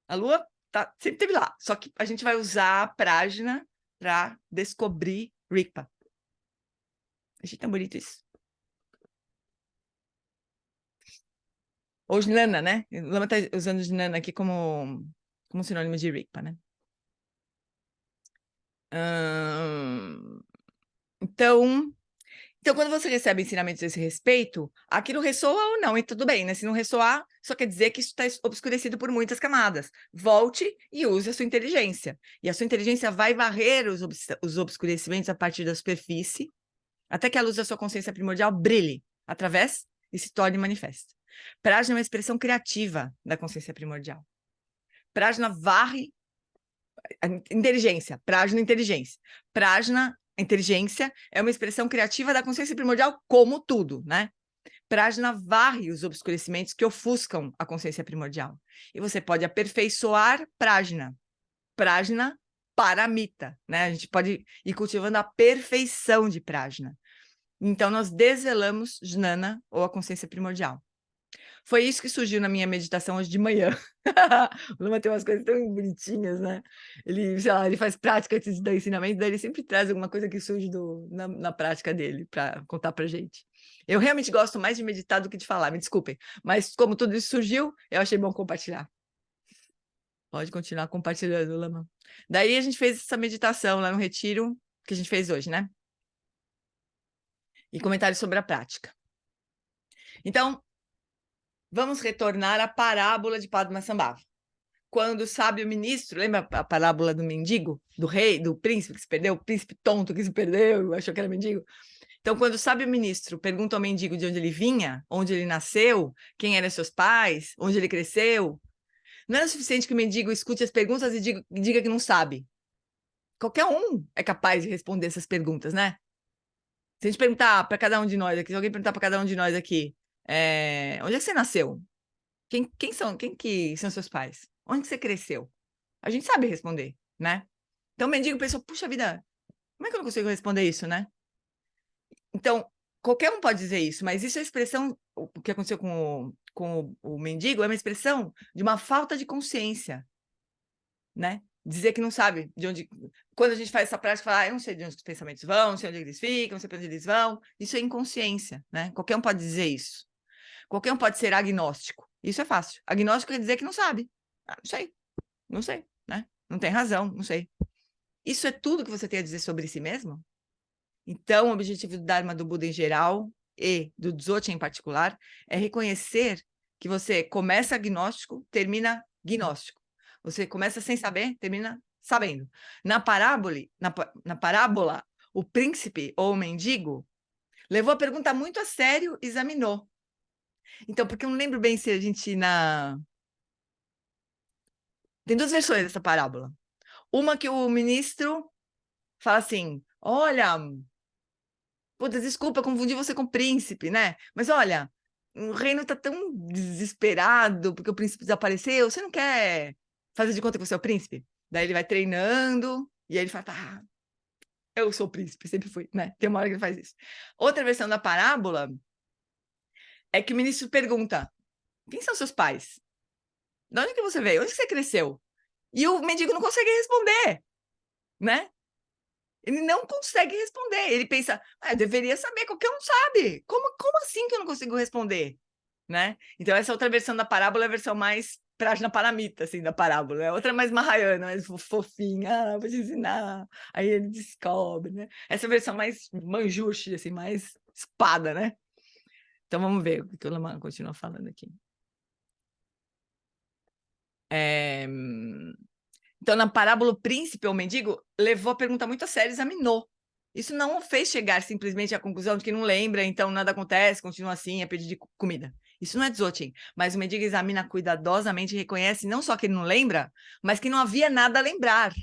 A lua sempre esteve lá. Só que a gente vai usar a Prajna para descobrir Rigpa. Achei tão bonito isso. Ou Jnana, né? O Lama está usando Jnana aqui como sinônimo de Rigpa, né? Então, quando você recebe ensinamentos a esse respeito, aquilo ressoa ou não, e tudo bem, né? Se não ressoar, só quer dizer que isso está obscurecido por muitas camadas. Volte e use a sua inteligência. E a sua inteligência vai varrer os obscurecimentos a partir da superfície, até que a luz da sua consciência primordial brilhe através e se torne manifesta. Prajna é uma expressão criativa da consciência primordial. Prajna varre a inteligência. Prajna, inteligência. Prajna, inteligência, é uma expressão criativa da consciência primordial como tudo, né? Prajna varre os obscurecimentos que ofuscam a consciência primordial. E você pode aperfeiçoar Prajna. Prajna paramita, né? A gente pode ir cultivando a perfeição de Prajna. Então, nós desvelamos Jnana, ou a consciência primordial. Foi isso que surgiu na minha meditação hoje de manhã. O Lama tem umas coisas tão bonitinhas, né? Ele, sei lá, ele faz prática antes de dar ensinamento, daí ele sempre traz alguma coisa que surge na prática dele para contar pra gente. Eu realmente gosto mais de meditar do que de falar, me desculpem. Mas como tudo isso surgiu, eu achei bom compartilhar. Pode continuar compartilhando, Lama. Daí a gente fez essa meditação lá no retiro que a gente fez hoje, né? E comentários sobre a prática. Então, vamos retornar à parábola de Padmasambhava. Quando o sábio ministro, lembra a parábola do mendigo, do rei, do príncipe que se perdeu, o príncipe tonto que se perdeu, achou que era mendigo? Então, quando o sábio ministro pergunta ao mendigo de onde ele vinha, onde ele nasceu, quem eram seus pais, onde ele cresceu, não era suficiente que o mendigo escute as perguntas e diga que não sabe. Qualquer um é capaz de responder essas perguntas, né? Se a gente perguntar para cada um de nós aqui, se alguém perguntar para cada um de nós aqui, onde é que você nasceu? Quem que são seus pais? Onde que você cresceu? A gente sabe responder, né? Então o mendigo pensou, puxa vida, como é que eu não consigo responder isso, né? Então, qualquer um pode dizer isso, mas isso é a expressão, o que aconteceu com o mendigo é uma expressão de uma falta de consciência, né? Dizer que não sabe de onde... Quando a gente faz essa prática, fala, eu não sei de onde os pensamentos vão, não sei onde eles ficam, não sei para onde eles vão. Isso é inconsciência, né? Qualquer um pode dizer isso. Qualquer um pode ser agnóstico. Isso é fácil. Agnóstico quer dizer que não sabe. Ah, não sei, né? Não tem razão, não sei. Isso é tudo que você tem a dizer sobre si mesmo? Então, o objetivo do Dharma do Buda em geral e do Dzogchen em particular é reconhecer que você começa agnóstico, termina gnóstico. Você começa sem saber, termina sabendo. Na parábola, o príncipe ou o mendigo levou a pergunta muito a sério e examinou. Então, porque eu não lembro bem se a gente Tem duas versões dessa parábola. Uma que o ministro fala assim, olha, puta, desculpa, eu confundi você com o príncipe, né? Mas olha, o reino está tão desesperado porque o príncipe desapareceu, você não quer fazer de conta que você é o príncipe? Daí ele vai treinando, e aí ele fala, tá, eu sou o príncipe, sempre fui, né? Tem uma hora que ele faz isso. Outra versão da parábola é que o ministro pergunta, quem são seus pais? De onde que você veio? Onde que você cresceu? E o mendigo não consegue responder, né? Ele não consegue responder. Ele pensa, eu deveria saber, qualquer um sabe. Como assim que eu não consigo responder? Né? Então, essa outra versão da parábola é a versão mais Prajna Paramita, assim, da parábola. A outra é mais Mahayana, mais fofinha, vou te ensinar. Aí ele descobre, né? Essa é a versão mais manjushi, assim, mais espada, né? Então, vamos ver o que o Lama continua falando aqui. Então, na parábola, o príncipe, ou mendigo, levou a pergunta muito a sério e examinou. Isso não o fez chegar simplesmente à conclusão de que não lembra, então nada acontece, continua assim, é pedido de comida. Isso não é Dzogchen, mas o mendigo examina cuidadosamente e reconhece não só que ele não lembra, mas que não havia nada a lembrar.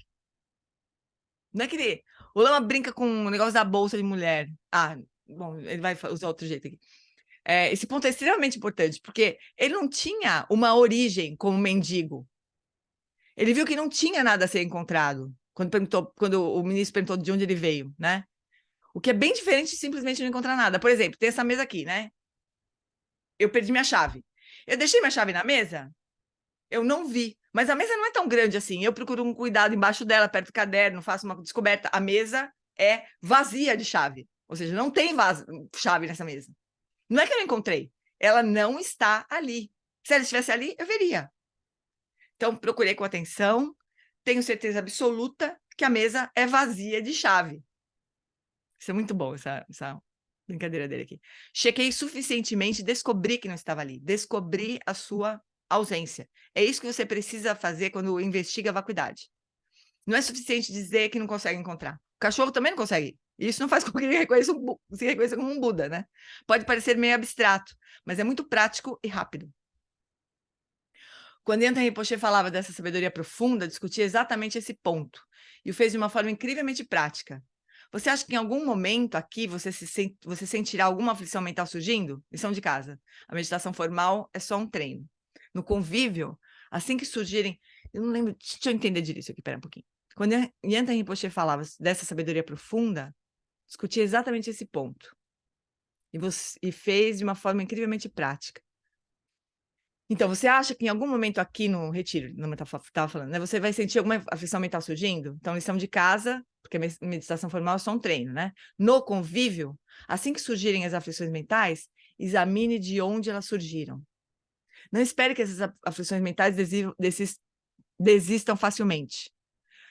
Não é que ele... O Lama brinca com o negócio da bolsa de mulher. Bom, ele vai usar outro jeito aqui. Esse ponto é extremamente importante, porque ele não tinha uma origem como mendigo. Ele viu que não tinha nada a ser encontrado quando o ministro perguntou de onde ele veio, né? O que é bem diferente de simplesmente não encontrar nada. Por exemplo, tem essa mesa aqui, né? Eu perdi minha chave. Eu deixei minha chave na mesa? Eu não vi. Mas a mesa não é tão grande assim. Eu procuro um cuidado embaixo dela, perto do caderno, faço uma descoberta. A mesa é vazia de chave. Ou seja, não tem chave nessa mesa. Não é que eu não encontrei. Ela não está ali. Se ela estivesse ali, eu veria. Então, procurei com atenção, tenho certeza absoluta que a mesa é vazia de chave. Isso é muito bom, essa brincadeira dele aqui. Chequei suficientemente, descobri que não estava ali, descobri a sua ausência. É isso que você precisa fazer quando investiga a vacuidade. Não é suficiente dizer que não consegue encontrar. O cachorro também não consegue. Isso não faz com que ele se reconheça como um Buda, né? Pode parecer meio abstrato, mas é muito prático e rápido. Quando Yantan Rinpoche falava dessa sabedoria profunda, discutia exatamente esse ponto, e o fez de uma forma incrivelmente prática. Você acha que em algum momento aqui você sentirá alguma aflição mental surgindo? Lição de casa. A meditação formal é só um treino. No convívio, assim que surgirem... Eu não lembro... Deixa eu entender disso aqui, pera um pouquinho. Quando Yantan Rinpoche falava dessa sabedoria profunda, discutia exatamente esse ponto. E fez de uma forma incrivelmente prática. Então, você acha que em algum momento aqui no retiro, não estava falando, né? Você vai sentir alguma aflição mental surgindo? Então, lição de casa, porque a meditação formal é só um treino, né? No convívio, assim que surgirem as aflições mentais, examine de onde elas surgiram. Não espere que essas aflições mentais desistam facilmente.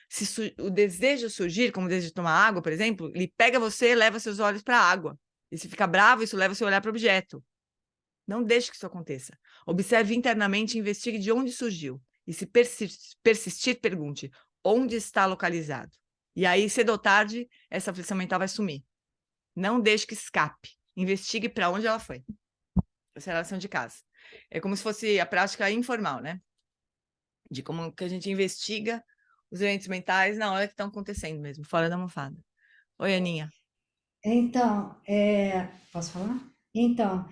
Se o desejo surgir, como o desejo de tomar água, por exemplo, ele pega você e leva seus olhos para a água. E se fica bravo, isso leva seu olhar para o objeto. Não deixe que isso aconteça. Observe internamente e investigue de onde surgiu. E se persistir, pergunte, onde está localizado? E aí, cedo ou tarde, essa aflição mental vai sumir. Não deixe que escape. Investigue para onde ela foi. Essa é a lição de casa. É como se fosse a prática informal, né? De como que a gente investiga os eventos mentais na hora que estão acontecendo mesmo, fora da almofada. Oi, Aninha. Então, posso falar? Então,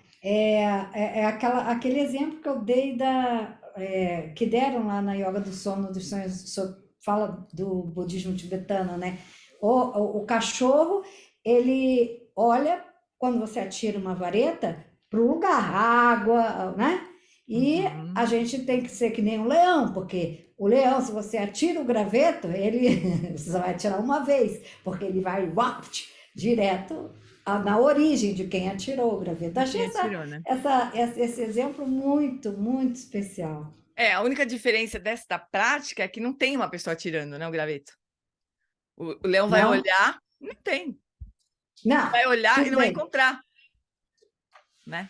aquele exemplo que eu dei que deram lá na Yoga do Sono dos Sonhos, fala do budismo tibetano, né? O cachorro, ele olha, quando você atira uma vareta, para o lugar, água, né? E a gente tem que ser que nem um leão, porque o leão, se você atira o graveto, você vai atirar uma vez, porque ele vai direto na origem de quem atirou o graveto. Achei esse exemplo muito, muito especial. A única diferença desta prática é que não tem uma pessoa atirando, né, o graveto. O leão vai olhar, não tem. Não, vai olhar e não vai encontrar, né?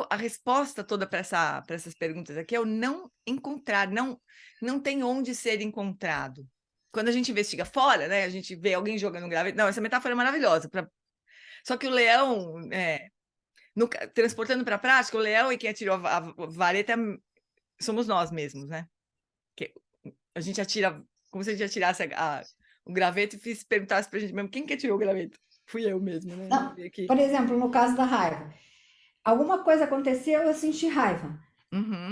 A resposta toda para essas perguntas aqui é o não encontrar, não tem onde ser encontrado. Quando a gente investiga fora, né, a gente vê alguém jogando um graveto. Não, essa metáfora é maravilhosa. Só que o leão, transportando para a prática, o leão e quem atirou a vareta somos nós mesmos, né? Que a gente atira, como se a gente atirasse o graveto e perguntasse para a gente mesmo, quem que atirou o graveto? Fui eu mesmo, né? Não, por exemplo, no caso da raiva. Alguma coisa aconteceu, eu senti raiva.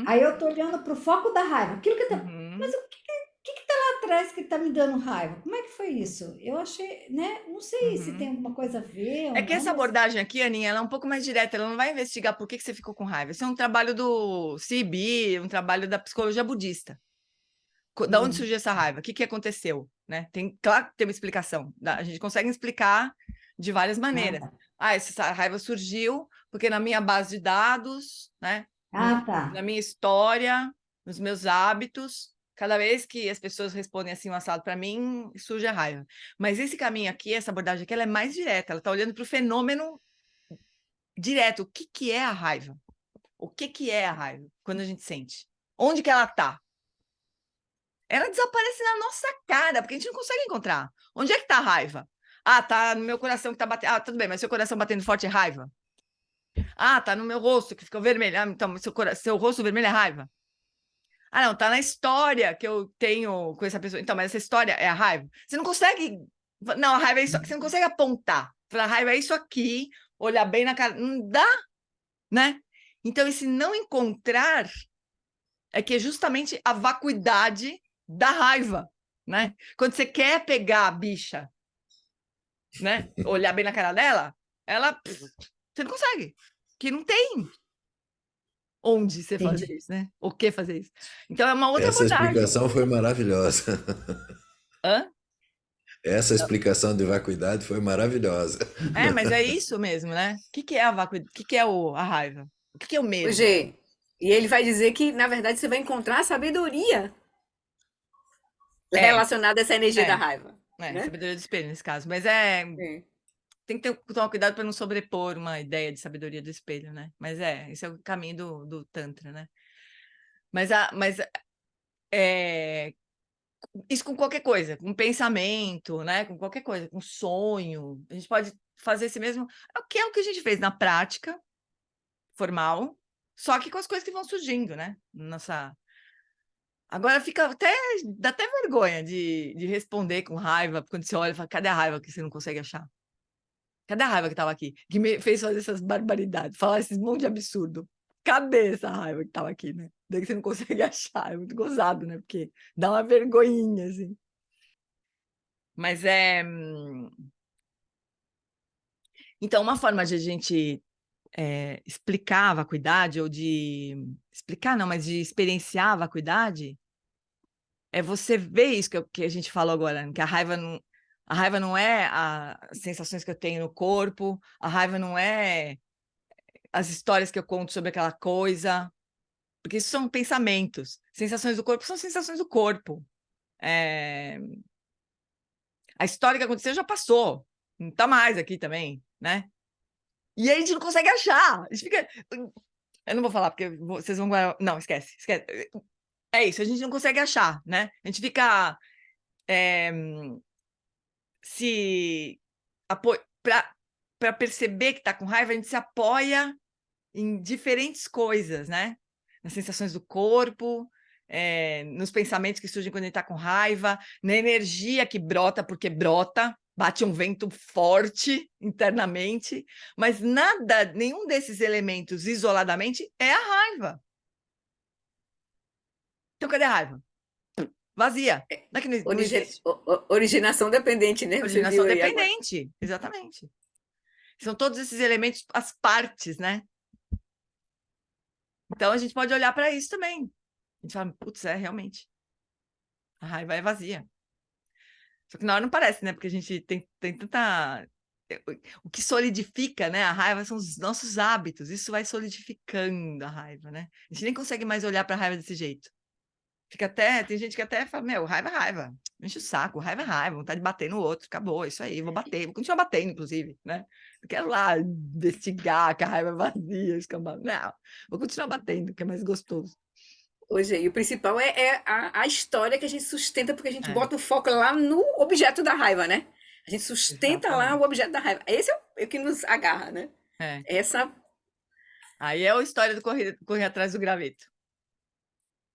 Aí eu tô olhando para o foco da raiva. Aquilo que tá... Mas o que tá lá atrás que tá me dando raiva? Como é que foi isso? Eu achei, né? Não sei se tem alguma coisa a ver. É que essa abordagem aqui, Aninha, ela é um pouco mais direta. Ela não vai investigar por que você ficou com raiva. Isso é um trabalho do CB, um trabalho da psicologia budista. Da onde surgiu essa raiva? O que aconteceu? Né? Claro que tem uma explicação. A gente consegue explicar de várias maneiras. Essa raiva surgiu porque na minha base de dados, né? Tá. Na minha história, nos meus hábitos, cada vez que as pessoas respondem assim um assado para mim, surge a raiva. Mas esse caminho aqui, essa abordagem aqui, ela é mais direta. Ela está olhando para o fenômeno direto. O que é a raiva? O que é a raiva quando a gente sente? Onde que ela está? Ela desaparece na nossa cara, porque a gente não consegue encontrar. Onde é que está a raiva? Tá no meu coração que está batendo. Tudo bem, mas seu coração batendo forte é raiva? Tá no meu rosto que ficou vermelho. Então, seu rosto vermelho é raiva? Não, tá na história que eu tenho com essa pessoa. Então, mas essa história é a raiva? Você não consegue... Não, a raiva é isso. Você não consegue apontar. Falar, a raiva é isso aqui, olhar bem na cara. Não dá, né? Então, esse não encontrar é que é justamente a vacuidade da raiva, né? Quando você quer pegar a bicha, né? Olhar bem na cara dela, você não consegue, que não tem onde você fazer isso, né? O que fazer isso. Então é uma outra Essa abordagem. explicação foi maravilhosa. Hã? Essa explicação de vacuidade foi maravilhosa. Mas é isso mesmo, né? O que é a vacuidade? O que é a raiva? O que é o medo? G, e ele vai dizer que, na verdade, você vai encontrar a sabedoria relacionada a essa energia da raiva. Né? Sabedoria do espelho, nesse caso. Mas tem que tomar cuidado para não sobrepor uma ideia de sabedoria do espelho, né? Mas esse é o caminho do Tantra, né? Mas isso com qualquer coisa, com pensamento, né? Com qualquer coisa, com sonho. A gente pode fazer esse mesmo... que é o que a gente fez na prática formal, só que com as coisas que vão surgindo, né? Agora dá até vergonha de responder com raiva, quando você olha e fala, cadê a raiva que você não consegue achar? Cadê a raiva que estava aqui? Que me fez fazer essas barbaridades, falar esses monte de absurdo. Cadê essa raiva que estava aqui, né? Daí que você não consegue achar, é muito gozado, né? Porque dá uma vergonhinha, assim. Mas então, uma forma de a gente explicar a vacuidade, ou de... Explicar não, mas de experienciar a vacuidade, é você ver isso que a gente falou agora, né? Que a raiva não é as sensações que eu tenho no corpo, a raiva não é as histórias que eu conto sobre aquela coisa, porque isso são pensamentos. Sensações do corpo são sensações do corpo. A história que aconteceu já passou, não está mais aqui também, né? E aí a gente não consegue achar. A gente fica... Eu não vou falar, porque vocês vão... Não, esquece. É isso, a gente não consegue achar, né? A gente fica... Para perceber que está com raiva, a gente se apoia em diferentes coisas, né? Nas sensações do corpo, nos pensamentos que surgem quando a gente está com raiva, na energia que brota, porque brota, bate um vento forte internamente, mas nenhum desses elementos isoladamente é a raiva. Então, cadê a raiva? Vazia. Não é que não existe. Originação dependente, né? Originação dependente, exatamente. São todos esses elementos, as partes, né? Então, a gente pode olhar para isso também. A gente fala, putz, realmente. A raiva é vazia. Só que na hora não parece, né? Porque a gente tem tanta... O que solidifica, né? A raiva são os nossos hábitos. Isso vai solidificando a raiva, né? A gente nem consegue mais olhar para a raiva desse jeito. Tem gente que até fala, raiva é raiva. Enche o saco, raiva é raiva, vontade de bater no outro, acabou, isso aí, vou continuar batendo, inclusive, né? Não quero lá investigar que a raiva é vazia, escambau. Não, vou continuar batendo, que é mais gostoso. Hoje, e o principal é a história que a gente sustenta, porque a gente bota o foco lá no objeto da raiva, né? A gente sustenta lá o objeto da raiva. Esse é o que nos agarra, né? Aí é a história do correr atrás do graveto.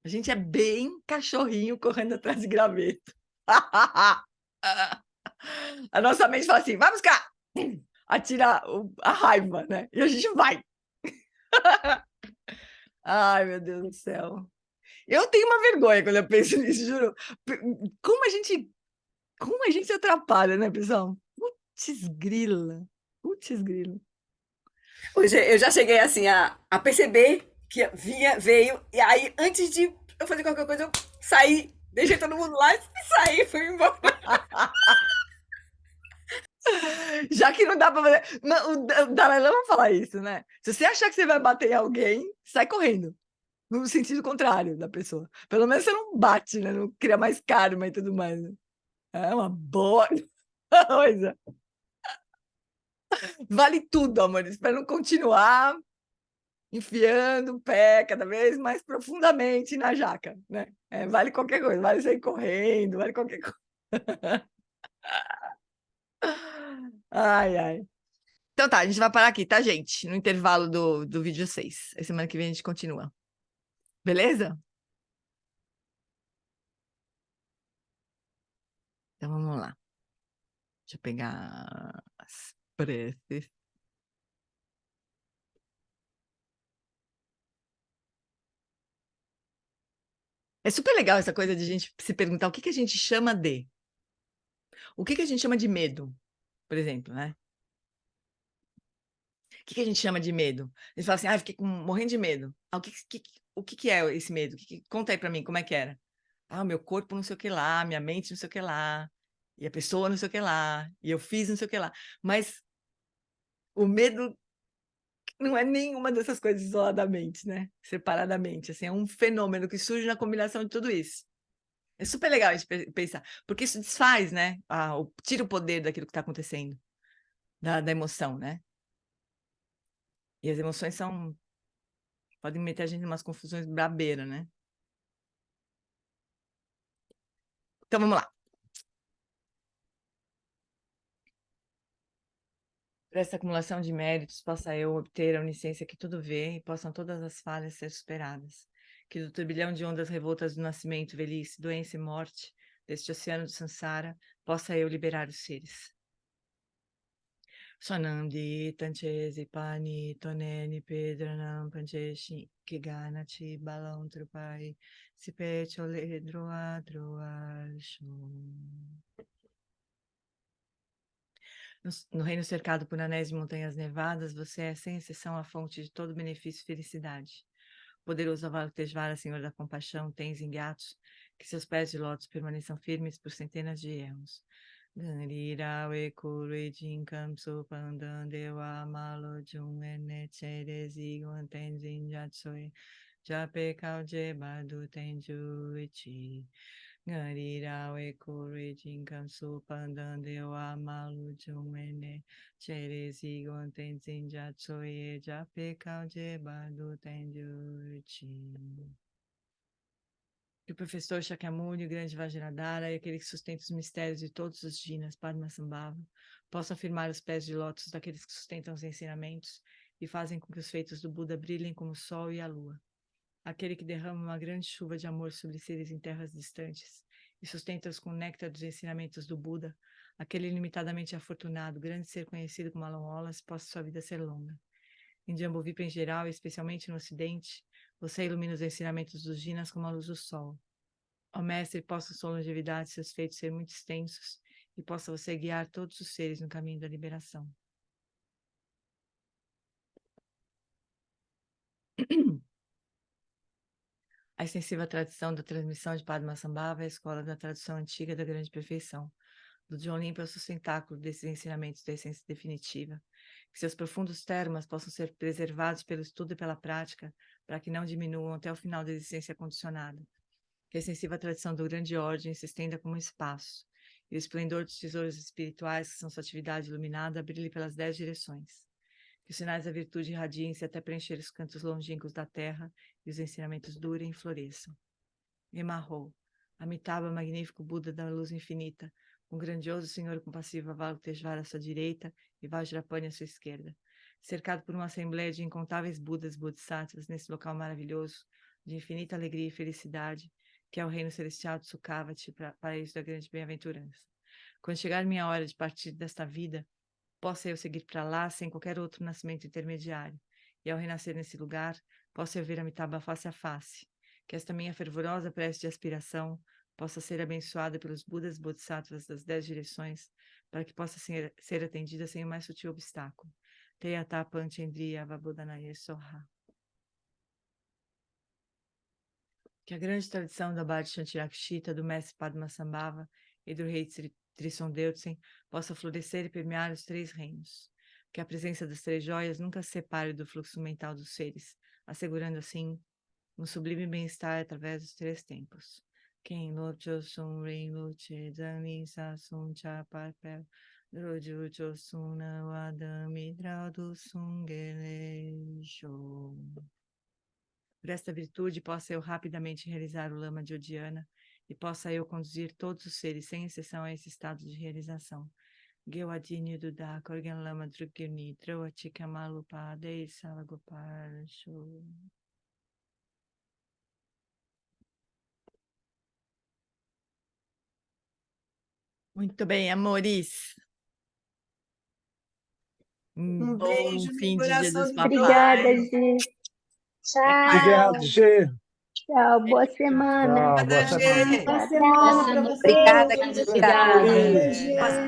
A gente é bem cachorrinho correndo atrás de graveto. A nossa mente fala assim, vai buscar! Atira a raiva, né? E a gente vai. Ai, meu Deus do céu. Eu tenho uma vergonha quando eu penso nisso, juro. Como a gente se atrapalha, né, pessoal? Putz grila. Hoje eu já cheguei assim a perceber que veio, e aí antes de eu fazer qualquer coisa, eu saí Deixei todo mundo lá e saí, fui embora. Já que não dá para fazer. O Dalai Lama fala isso, né? Se você achar que você vai bater em alguém, sai correndo. No sentido contrário da pessoa. Pelo menos você não bate, né? Não cria mais karma e tudo mais. Né? É uma boa coisa. Vale tudo, amores, para não continuar enfiando o pé cada vez mais profundamente na jaca, né? Vale qualquer coisa, vale sair correndo, vale qualquer coisa. Ai, ai. Então tá, a gente vai parar aqui, tá, gente? No intervalo do vídeo 6. A semana que vem a gente continua. Beleza? Então vamos lá. Deixa eu pegar as preces. É super legal essa coisa de a gente se perguntar o que a gente chama de. O que a gente chama de medo, por exemplo, né? O que a gente chama de medo? A gente fala assim, fiquei morrendo de medo. O que é esse medo? Conta aí pra mim, como é que era? O meu corpo não sei o que lá, minha mente não sei o que lá, e a pessoa não sei o que lá, e eu fiz não sei o que lá. Mas o medo não é nenhuma dessas coisas isoladamente, né? Separadamente, assim, é um fenômeno que surge na combinação de tudo isso. É super legal a gente pensar, porque isso desfaz, né? Tira o poder daquilo que está acontecendo, da emoção, né? E as emoções podem meter a gente em umas confusões brabeiras, né? Então vamos lá. Por essa acumulação de méritos, possa eu obter a onisciência que tudo vê e possam todas as falhas ser superadas. Que do turbilhão de ondas revoltas do nascimento, velhice, doença e morte, deste oceano de Sansara, possa eu liberar os seres. Sonamdi, Tanchesi, Pani, Toneni, Pedranam, Pancheshi, Kiganati, Balão, Trupai, Sipete, Oledroa, Droa, Shum. No reino cercado por anéis de montanhas nevadas, você é, sem exceção, a fonte de todo benefício e felicidade. Poderoso Avalokiteshvara, Senhor da Compaixão, tens engatos, que seus pés de lótus permaneçam firmes por centenas de erros. Ganrirawe Kurwe Jinkam Supandandewa Malo Jung Enecherezi Guantenzin Jatsoi Jape Kauje Badu Tenjuichi. Ganrirawe Kurwe Jinkam Supandandewa Malo Jung Enecherezi Guantenzin Jatsoi Jape Kauje Badu Tenjuichi. Que o professor Shakyamuni, o grande Vajradhara e aquele que sustenta os mistérios de todos os Jinas, Padmasambhava, possam afirmar os pés de lótus daqueles que sustentam os ensinamentos e fazem com que os feitos do Buda brilhem como o sol e a lua. Aquele que derrama uma grande chuva de amor sobre seres em terras distantes e sustenta-os com o néctar dos ensinamentos do Buda, aquele ilimitadamente afortunado, grande ser conhecido como Alan Wallace, possa sua vida ser longa. Em Jambudvipa em geral, e especialmente no Ocidente, você ilumina os ensinamentos dos Jinas como a luz do sol. Ó Mestre, possa sua longevidade e seus feitos ser muito extensos e possa você guiar todos os seres no caminho da liberação. A extensiva tradição da transmissão de Padmasambhava é a escola da tradução antiga da grande perfeição. Do John Limpo é o sustentáculo desses ensinamentos da essência definitiva. Que seus profundos termas possam ser preservados pelo estudo e pela prática, para que não diminuam até o final da existência condicionada. Que a extensiva tradição do grande ordem se estenda como um espaço, e o esplendor dos tesouros espirituais, que são sua atividade iluminada, brilhe pelas 10 direções. Que os sinais da virtude irradiem-se até preencher os cantos longínquos da terra, e os ensinamentos durem e floresçam. Emarrou, Amitabha, magnífico Buda da luz infinita, um grandioso Senhor compassivo Avalokiteshvara à sua direita e Vajrapani à sua esquerda, cercado por uma assembleia de incontáveis Budas Bodhisattvas nesse local maravilhoso, de infinita alegria e felicidade, que é o reino celestial de Sukhavati, paraíso da grande bem-aventurança. Quando chegar minha hora de partir desta vida, possa eu seguir para lá sem qualquer outro nascimento intermediário, e ao renascer nesse lugar, possa eu ver Amitabha face a face. Que esta minha fervorosa prece de aspiração possa ser abençoada pelos Budas Bodhisattvas das 10 direções, para que possa ser atendida sem o mais sutil obstáculo. Teyata Panchendriya Vabodhanaya Soha. Que a grande tradição da Bhakti Shantirakshita, do mestre Padmasambhava e do rei Trisson Deutsen possa florescer e permear os 3 reinos. Que a presença das 3 joias nunca se separe do fluxo mental dos seres, assegurando assim um sublime bem-estar através dos 3 tempos. Quem Locho Sun Rin Luche Zani Sasun Chaparpel Roju Chosuna Wadami Draudu Sungelesho. Por esta virtude, possa eu rapidamente realizar o Lama de Odiana e possa eu conduzir todos os seres, sem exceção, a esse estado de realização. Gewadini Duda Korgan Lama Drugirni Droachika Malupa Dei Salagopar Show. Muito bem, amores. Um Bom beijo no fim de Dia coração dos de Papais. Obrigada, Gi. Tchau. Obrigado, Gê. Tchau. Boa semana. Tchau, boa semana. Gê. Boa semana para vocês. Obrigada, Obrigada. Paulinha,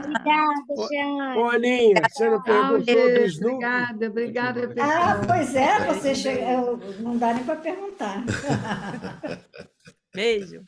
Obrigada, Jeane. Paulinha, você não perguntou do Snoopy? Obrigada, Ah, pessoal. pois é, você chega, não dá nem para perguntar. Beijo.